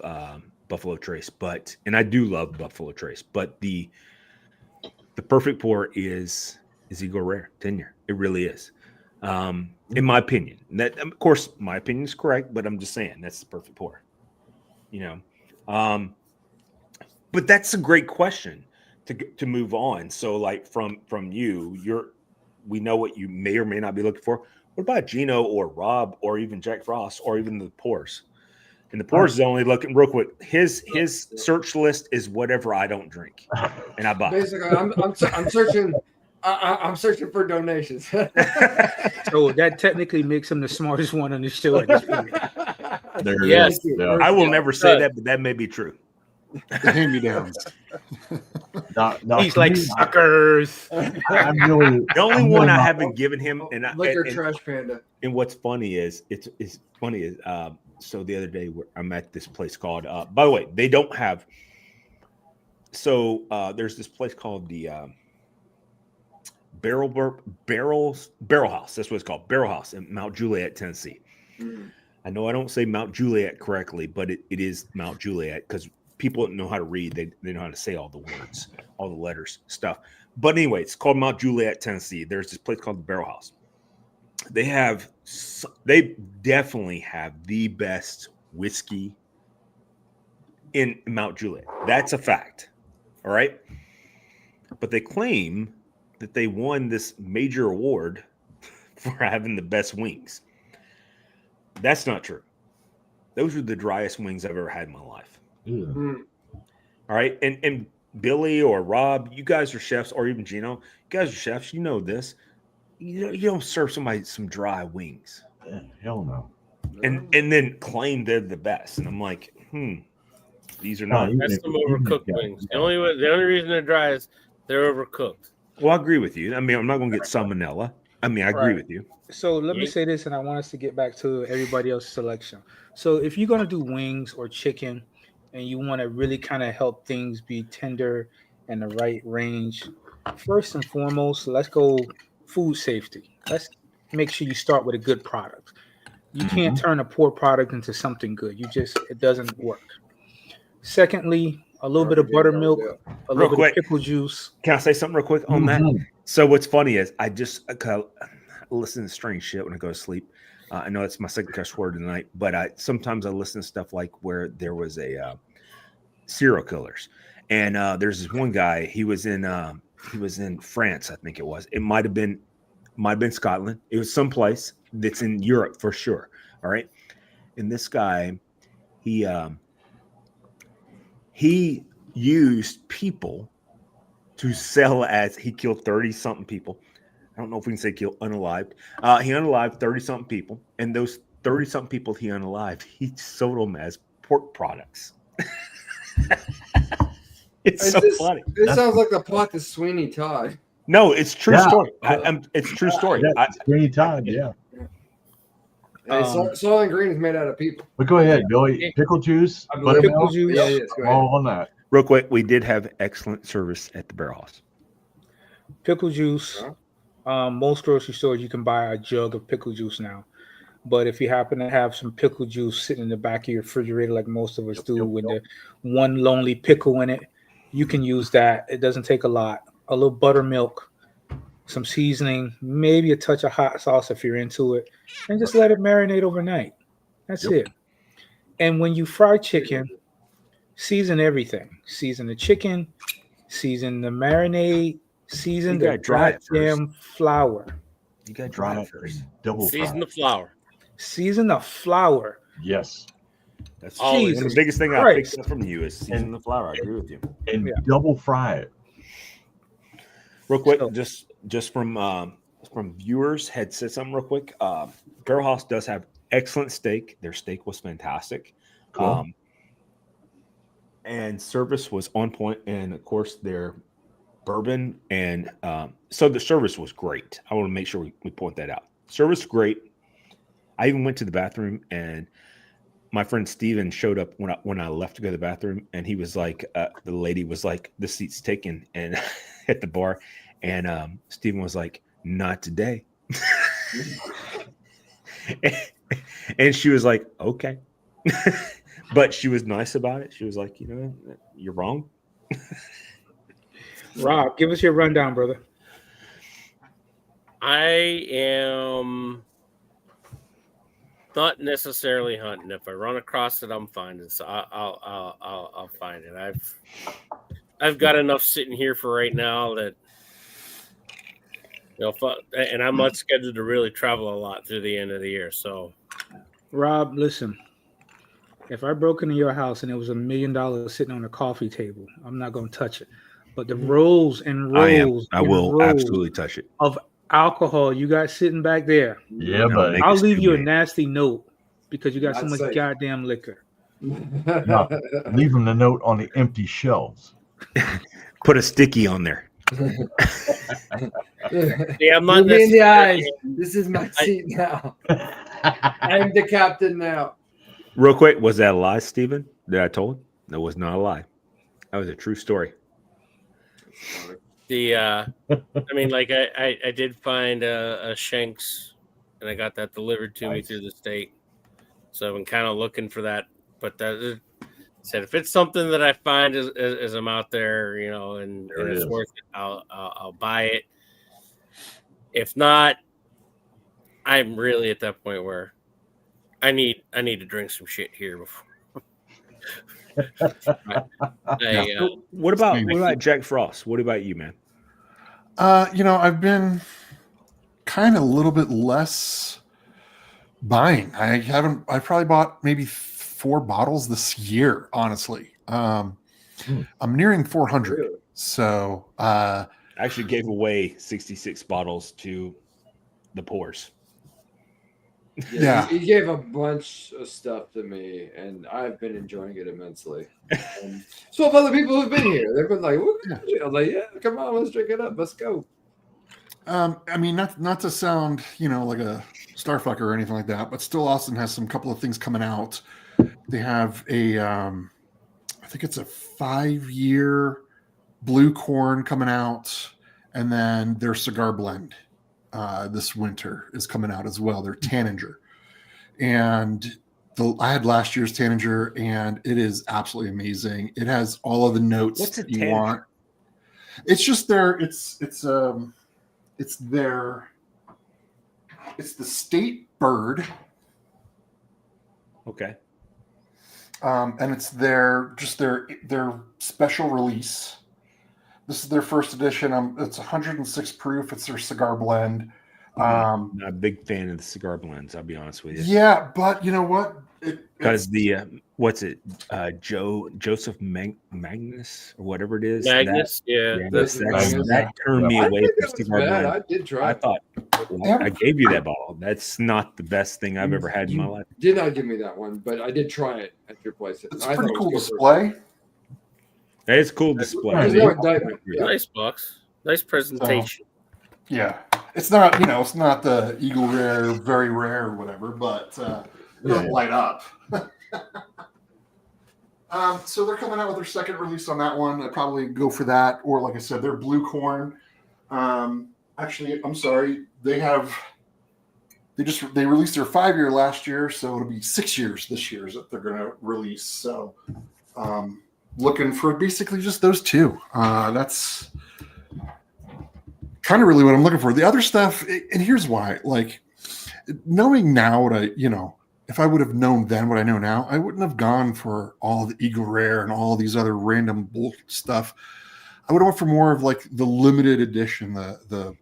Buffalo Trace, and I do love Buffalo Trace, but the perfect pour is Eagle Rare 10-year. It really is, in my opinion. That, of course, my opinion is correct, but I'm just saying that's the perfect pour. But that's a great question to move on. So, like from you, we know what you may or may not be looking for. What about Gino or Rob or even Jack Frost or even the pours? And the pours is only looking real quick. His search list is whatever I don't drink, and I buy. Basically, I'm searching I'm searching for donations. So that technically makes him the smartest one on the show at this point. There it Yes. is. Yeah. I will never say that, but that may be true. The hand-me-downs. He's like suckers. I'm really, The only I'm one really I not- haven't given him, Liquor trash panda. and what's funny is so the other day I'm at this place called by the way, they don't have there's this place called the Barrel House. That's what it's called, Barrel House in Mount Juliet, Tennessee. I know I don't say Mount Juliet correctly, but it is Mount Juliet because people know how to read. They know how to say all the words, all the letters, stuff. But anyway, it's called Mount Juliet, Tennessee. There's this place called the Barrel House. They definitely have the best whiskey in Mount Juliet. That's a fact. All right. But they claim that they won this major award for having the best wings. That's not true. Those are the driest wings I've ever had in my life. Ew. All right. And Billy or Rob, you guys are chefs, or even Gino, you guys are chefs. You know this. You don't serve somebody some dry wings Hell no. and then claim they're the best. And I'm like, these are No, not. you- That's some overcooked Yeah. wings. The only reason they're dry is they're overcooked. Well, I agree with you. I mean, I'm not going to get salmonella. I mean, I agree Right. with you. So let me Yeah. say this, and I want us to get back to everybody else's selection. So if you're gonna do wings or chicken, and you want to really kind of help things be tender and the right range, first and foremost, let's go food safety. Let's make sure you start with a good product. You can't turn a poor product into something good. It doesn't work. Secondly, a little bit of buttermilk, a little bit quick. of pickle juice. Can I say something real quick on that? Mhm. So what's funny is I listen to strange shit when I go to sleep. I know it's my second cuss word tonight, but sometimes I listen to stuff like where there was a serial killers, and there's this one guy. He was in France, I think it was. It might have been Scotland. It was someplace that's in Europe for sure. All right, and this guy, he used people to sell as he killed 30-something people. I don't know if we can say kill unalived. He unalived 30-something people, and those 30-something people he unalived, he sold them as pork products. It's so funny. This sounds like the plot to Sweeney Todd. No, it's true Yeah. story. It's true story. Yeah, Sweeney Todd, yeah. Soylent Green is made out of people. But go ahead, Billy. Pickle juice, I believe Pickle buttermilk, juice. Yeah, yes, go ahead. all on that. Real quick, we did have excellent service at the Barrel House. Pickle juice. Most grocery stores you can buy a jug of pickle juice now. But if you happen to have some pickle juice sitting in the back of your refrigerator, like most of us do, with the one lonely pickle in it, you can use that. It doesn't take a lot. A little buttermilk, some seasoning, maybe a touch of hot sauce if you're into it, and just let it marinate overnight. That's it. And when you fry chicken, season everything. Season the chicken, season the marinade, season You the gotta dry it first. goddamn flour. You got to Dry try it it first. and double Season fry. the flour. Season the flour. Yes. That's Always. one of the biggest thing I Christ. picked up from you is season the flour. I agree with you. And Yeah. double fry it. Real quick, So- just from viewers had said something real quick. Barrel House does have excellent steak. Their steak was fantastic. Cool. And service was on point, and of course their bourbon and so the service was great. I want to make sure we point that out. Service great. I even went to the bathroom, and my friend Steven showed up when I left to go to the bathroom, and he was like, the lady was like, the seat's taken, and at the bar, and Steven was like, not today. And she was like, okay. But she was nice about it. She was like, you're wrong. Rob, give us your rundown, brother. I am not necessarily hunting. If I run across it, I'm finding. So I'll find it. I've got enough sitting here for right now that and I'm not scheduled to really travel a lot through the end of the year. So Rob, listen. If I broke into your house and there was $1 million sitting on a coffee table, I'm not going to touch it. but the rolls and I am. rolls I and will rolls absolutely touch it. of alcohol you got sitting back there. Yeah, No, buddy. make I'll it leave you a stupid. nasty note because you got so Not much safe. goddamn liquor. Leave them the note on the empty shelves. Put a sticky on there. Yeah, I'm not Look me in the necessarily- eyes. This is my seat now. I'm the captain now. Real quick, was that a lie, Steven, that I told? That was not a lie. That was a true story. I mean, like I did find a Shanks, and I got that delivered to me through the state. So I've been kind of looking for that. But that said, if it's something that I find as I'm out there, you know, and There it it's is. worth it, I'll buy it. If not, I'm really at that point where I need to drink some shit here before. What about Jack Frost? What about you, man? I've been kind of a little bit less buying. I've probably bought maybe 4 bottles this year, honestly. I'm nearing 400. Really? So, I actually gave away 66 bottles to the poors. Yeah. He gave a bunch of stuff to me, and I've been enjoying it immensely. And so have other people who've been here. They've been like, "What?" I was like, "Yeah, come on, let's drink it up. Let's go." I mean, not to sound, like a starfucker or anything like that, but still Austin has some couple of things coming out. They have I think it's a 5-year blue corn coming out, and then their cigar blend this winter is coming out as well. Their Tanninger. And I had last year's Tanninger, and it is absolutely amazing. It has all of the notes What's a that you Tanninger? want. It's just it's the state bird, Okay. and it's their special release. This is their first edition. It's 106 proof. It's their cigar blend. I'm not a big fan of the cigar blends, I'll be honest with you. Yeah, but you know what? Because what's it? Joseph Magnus or whatever it is. Magnus, That turned me I away think from that was cigar bad. blend. I did try. I thought I gave you that bottle. That's not the best thing I've ever had in my life. Did not give me that one, but I did try it at your place. It's I a pretty thought it cool was good. display. That is cool display. There's no indictment. Yeah. nice box, nice presentation. Yeah, it's not it's not the Eagle Rare, very rare or whatever, but it doesn't light up. So they're coming out with their second release on that one. I'd probably go for that, or like I said, their blue corn. Actually, I'm sorry, they released their 5-year last year, so it'll be 6 years this year that they're going to release. So looking for basically just those two. That's kind of really what I'm looking for. The other stuff, and here's why, like knowing now what if I would have known then what I know now, I wouldn't have gone for all the Eagle Rare and all these other random bull stuff. I would have went for more of like the limited edition, the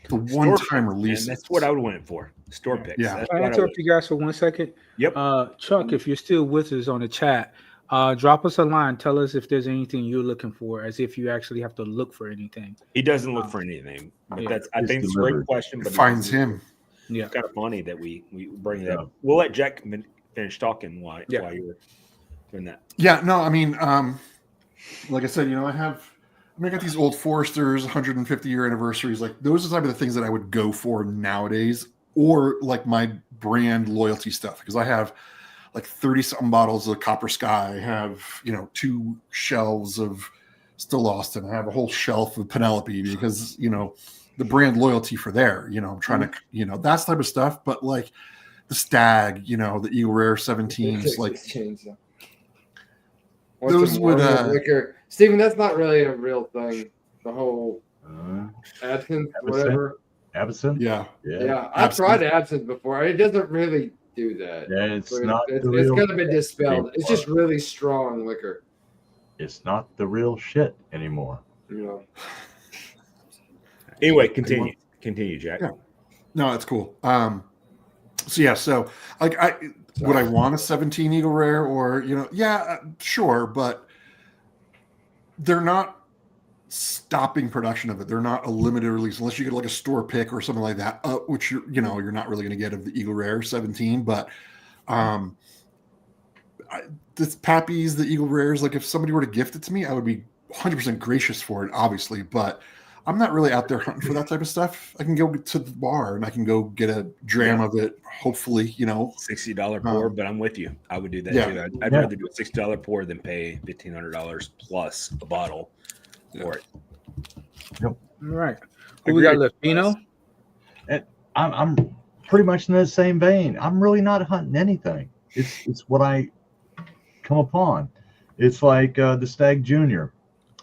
one-time release. That's what I would have went for. Store picks. Yeah. That's Can I what I interrupt you guys for 1 second? Yep. Chuck, if you're still with us on the chat, drop us a line. Tell us if there's anything you're looking for, as if you actually have to look for anything. He doesn't look for anything. But Yeah. I It's think it's a great delivered. question. But It finds him. Yeah. It's kind of funny that we bring it Yeah. up. We'll let Jack finish talking while you were doing that. Yeah, no, I mean, like I said, I got these old Foresters, 150-year anniversaries. Like those are the type of the things that I would go for nowadays, or like my brand loyalty stuff, because I have like 30-something bottles of Copper Sky. I have 2 shelves of Still Austin. I have a whole shelf of Penelope because the brand loyalty for there. I'm trying to that's the type of stuff. But like the Stag, the Eagle Rare 17s, like those would liquor. Steven, that's not really a real thing. The whole absinthe, whatever. Absinthe? yeah. Yeah, I've tried absinthe before. It doesn't really do that. Yeah, it's It's not the it's real gonna be dispelled. anymore. It's just really strong liquor. It's not the real shit anymore. Anyway, continue, Jack. Yeah. No, it's cool. So like would I want a 17 Eagle Rare or sure, but they're not stopping production of it. They're not a limited release unless you get like a store pick or something like that, which you're not really going to get of the Eagle Rare 17. But this Pappy's, the Eagle Rares, like if somebody were to gift it to me, I would be 100% gracious for it, obviously. But I'm not really out there hunting for that type of stuff. I can go to the bar and I can go get a dram of it. Hopefully, $60 pour. But I'm with you. I would do that too. I'd rather do a $60 pour than pay $1,500 plus a bottle for it. All right. Who we got left? Pino? I'm pretty much in the same vein. I'm really not hunting anything. It's what I come upon. It's like the Stag Junior.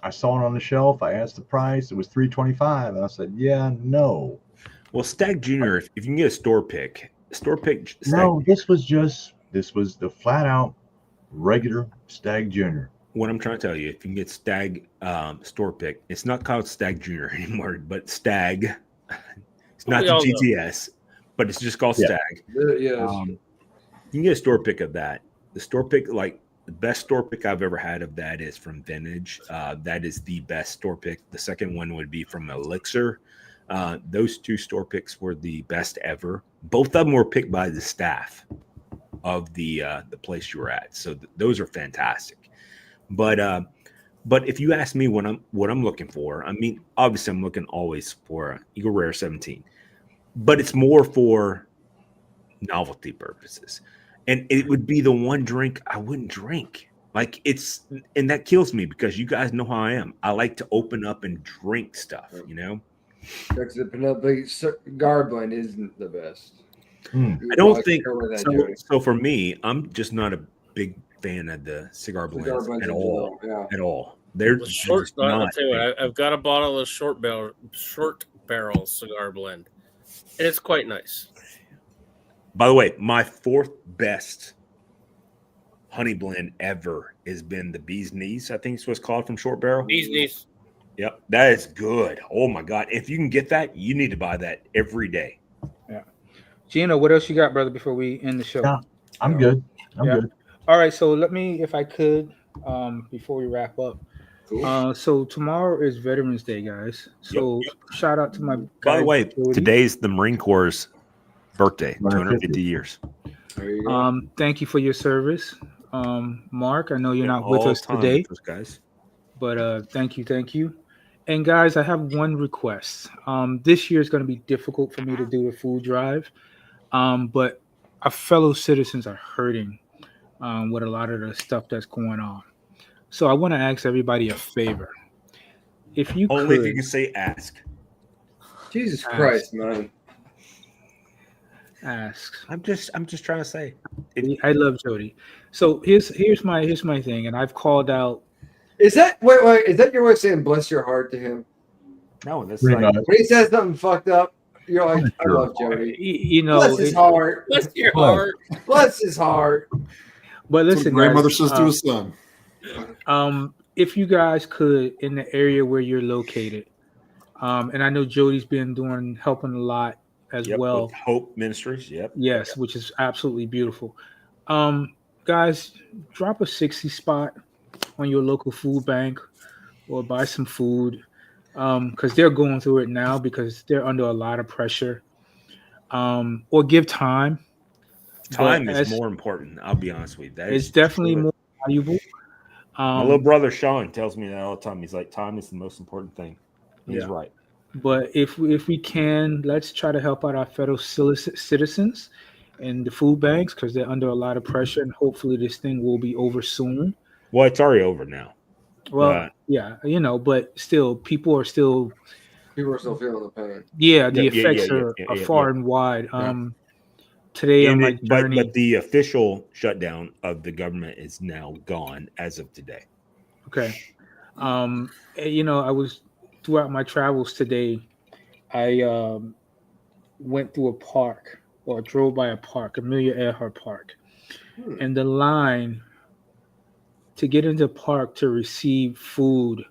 I saw it on the shelf. I asked the price. It was $325, and I said, "Yeah, no." Well, Stag Junior, if you can get a store pick. No, this was the flat out regular Stag Junior. What I'm trying to tell you, if you can get Stag store pick, it's not called Stag Junior anymore, but Stag. It's not the GTS, but it's just called Stag. Yeah. You can get a store pick of that. The store pick, like the best store pick I've ever had of that is from Vintage. That is the best store pick. The second one would be from Elixir. Those two store picks were the best ever. Both of them were picked by the staff of the place you were at. So those are fantastic. But if you ask me what I'm looking for, I mean, obviously I'm looking always for Eagle Rare 17, but it's more for novelty purposes. And it would be the one drink I wouldn't drink. And that kills me because you guys know how I am. I like to open up and drink stuff, Because the Penelope cigar blend isn't the best. I don't think so. For me, I'm just not a big fan of the cigar blends at all. At all. They're short. I'll tell you what, I've got a bottle of short barrel cigar blend, and it's quite nice. By the way, my fourth best honey blend ever has been the Bee's Knees. I think it's what's called from Short Barrel. Bee's Knees. Yep, that is good. Oh my God! If you can get that, you need to buy that every day. Yeah, Gino, what else you got, brother? Before we end the show, I'm good. I'm good. All right, so let me, if I could, before we wrap up. Cool. So tomorrow is Veterans Day, guys. So shout out to my. By the way, today's the Marine Corps' birthday, 250 years. Thank you for your service, Mark. I know you're not with us today, guys, but thank you. And guys, I have one request. This year is going to be difficult for me to do a food drive, but our fellow citizens are hurting with a lot of the stuff that's going on. So I want to ask everybody a favor. If you only if you can say ask. Jesus Christ, man. Ask. I'm just trying to say. I love Jody. So here's my thing, and I've called out. Is that wait? Is that your way of saying bless your heart to him? No, that's like when he says something fucked up. You're like, I love Jody. Bless his heart. Bless your heart. Bless his heart. But listen, grandmother says to his son. If you guys could, in the area where you're located, and I know Jody's been helping a lot as well. With Hope Ministries, Yes, which is absolutely beautiful. Guys, drop a 60 spot on your local food bank or buy some food because they're going through it now because they're under a lot of pressure. Or give time. Time is more important. I'll be honest with you. It's definitely more valuable. My little brother Sean tells me that all the time. He's like, time is the most important thing. He's right. But if we can, let's try to help out our federal citizens and the food banks because they're under a lot of pressure, and hopefully this thing will be over soon. Well, it's already over now. Well, but still, people are still feeling the pain. Yeah, the effects are far and wide. Today on my journey, but the official shutdown of the government is now gone as of today. Okay. I was throughout my travels today. I went through a park or drove by a park, Amelia Earhart Park, and the line to get into the park to receive food,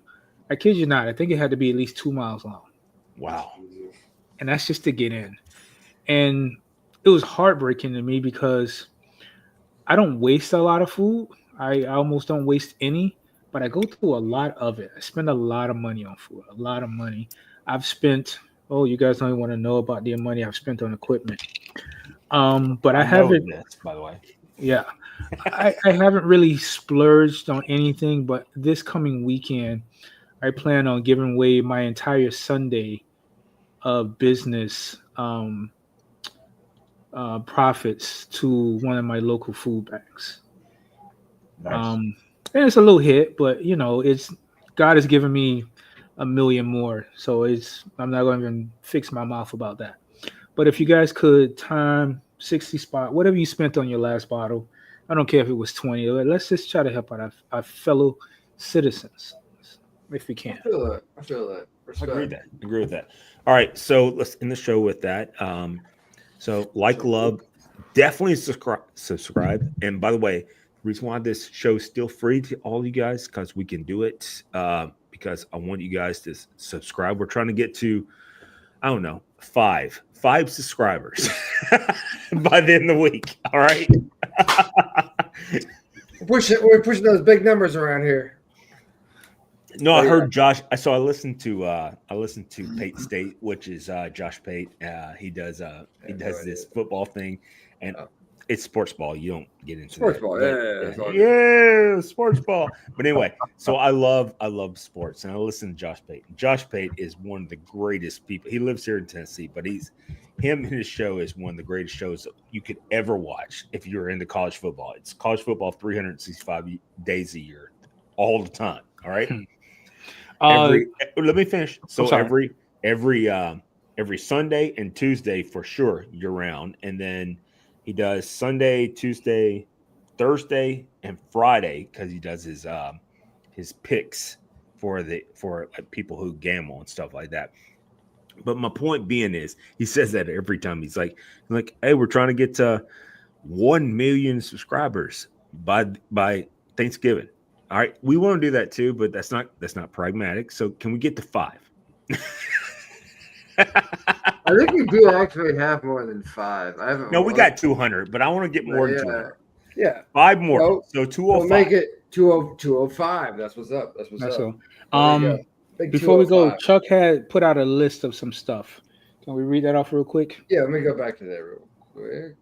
I kid you not, I think it had to be at least 2 miles long. Wow. And that's just to get in. And it was heartbreaking to me because I don't waste a lot of food. I almost don't waste any, but I go through a lot of it. I spend a lot of money on food, a lot of money. I've spent. Oh, you guys don't even want to know about the money I've spent on equipment. But I know haven't. this, by the way. Yeah, I haven't really splurged on anything. But this coming weekend, I plan on giving away my entire Sunday of business profits to one of my local food banks. Nice. And it's a little hit, but you know, it's God has given me $1 million more, so I'm not going to even fix my mouth about that. But if you guys could time 60 spot, whatever you spent on your last bottle, I don't care if it was 20. Let's just try to help out our fellow citizens if we can. I feel that. Respect. Agree with that. All right, so let's end the show with that. So like, love, definitely subscribe. And by the way, the reason why this show is still free to all you guys, because we can do it, because I want you guys to subscribe. We're trying to get to, I don't know, five subscribers by the end of the week. All right. We're pushing those big numbers around here. No, I heard Josh. I listened to Pate State, which is Josh Pate. He does this football thing, and it's sports ball. You don't get into Sports that. ball, Yeah, sports ball. But anyway, so I love sports, and I listen to Josh Pate. Josh Pate is one of the greatest people. He lives here in Tennessee, but him and his show is one of the greatest shows you could ever watch if you're into college football. It's college football 365 days a year, all the time. All right. Let me finish. So every Sunday and Tuesday for sure year round, and then he does Sunday, Tuesday, Thursday, and Friday because he does his picks for people who gamble and stuff like that. But my point being is, he says that every time. He's like, hey, we're trying to get to 1 million subscribers by Thanksgiving. All right, we want to do that too, but that's not pragmatic. So can we get to 5? I think we do actually have more than 5. I haven't. No, we got 200, but I want to get more than 200. Yeah, 5 more. So 205. We'll make it 205. That's what's up. That's what's up. Before we go, Chuck had put out a list of some stuff. Can we read that off real quick? Yeah, let me go back to that real quick.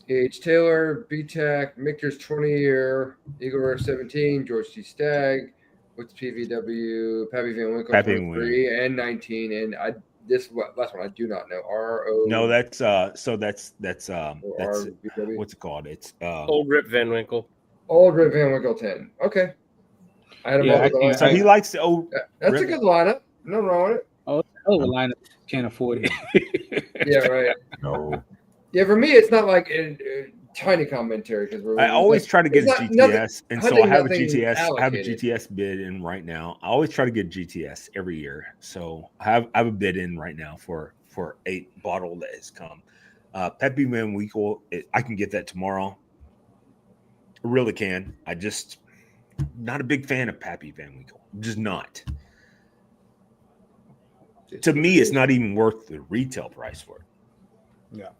H. Taylor, BTAC, Michter's 20-year, Eagle Rare 17, George T. Stagg, what's PVW, Pappy Van Winkle 23 and 19, and this last one I do not know. RO. No, that's that's RVW. what's it called? It's Old Rip Van Winkle. Old Rip Van Winkle 10. Okay. I had him all so he likes the old. That's a good lineup. Nothing wrong with it. Oh, the lineup can't afford it. Yeah, right. No. Yeah, for me, it's not like a tiny commentary because I always try to get a GTS, and so I have a GTS. Allocated. I have a GTS bid in right now. I always try to get GTS every year, so I have a bid in right now for 8 bottle that has come. Pepe Van Winkle, I can get that tomorrow. I really can. I just not a big fan of Pepe Van Winkle. Just not. To me, it's not even worth the retail price for it. Yeah.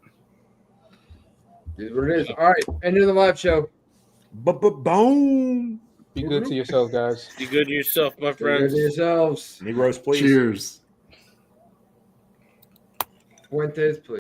Is what it is. All right, end of the live show. Boom. Be good to yourself, guys. Be good to yourself, my Be good friends. to yourselves. Negroes, please. Cheers. Fuentes, please.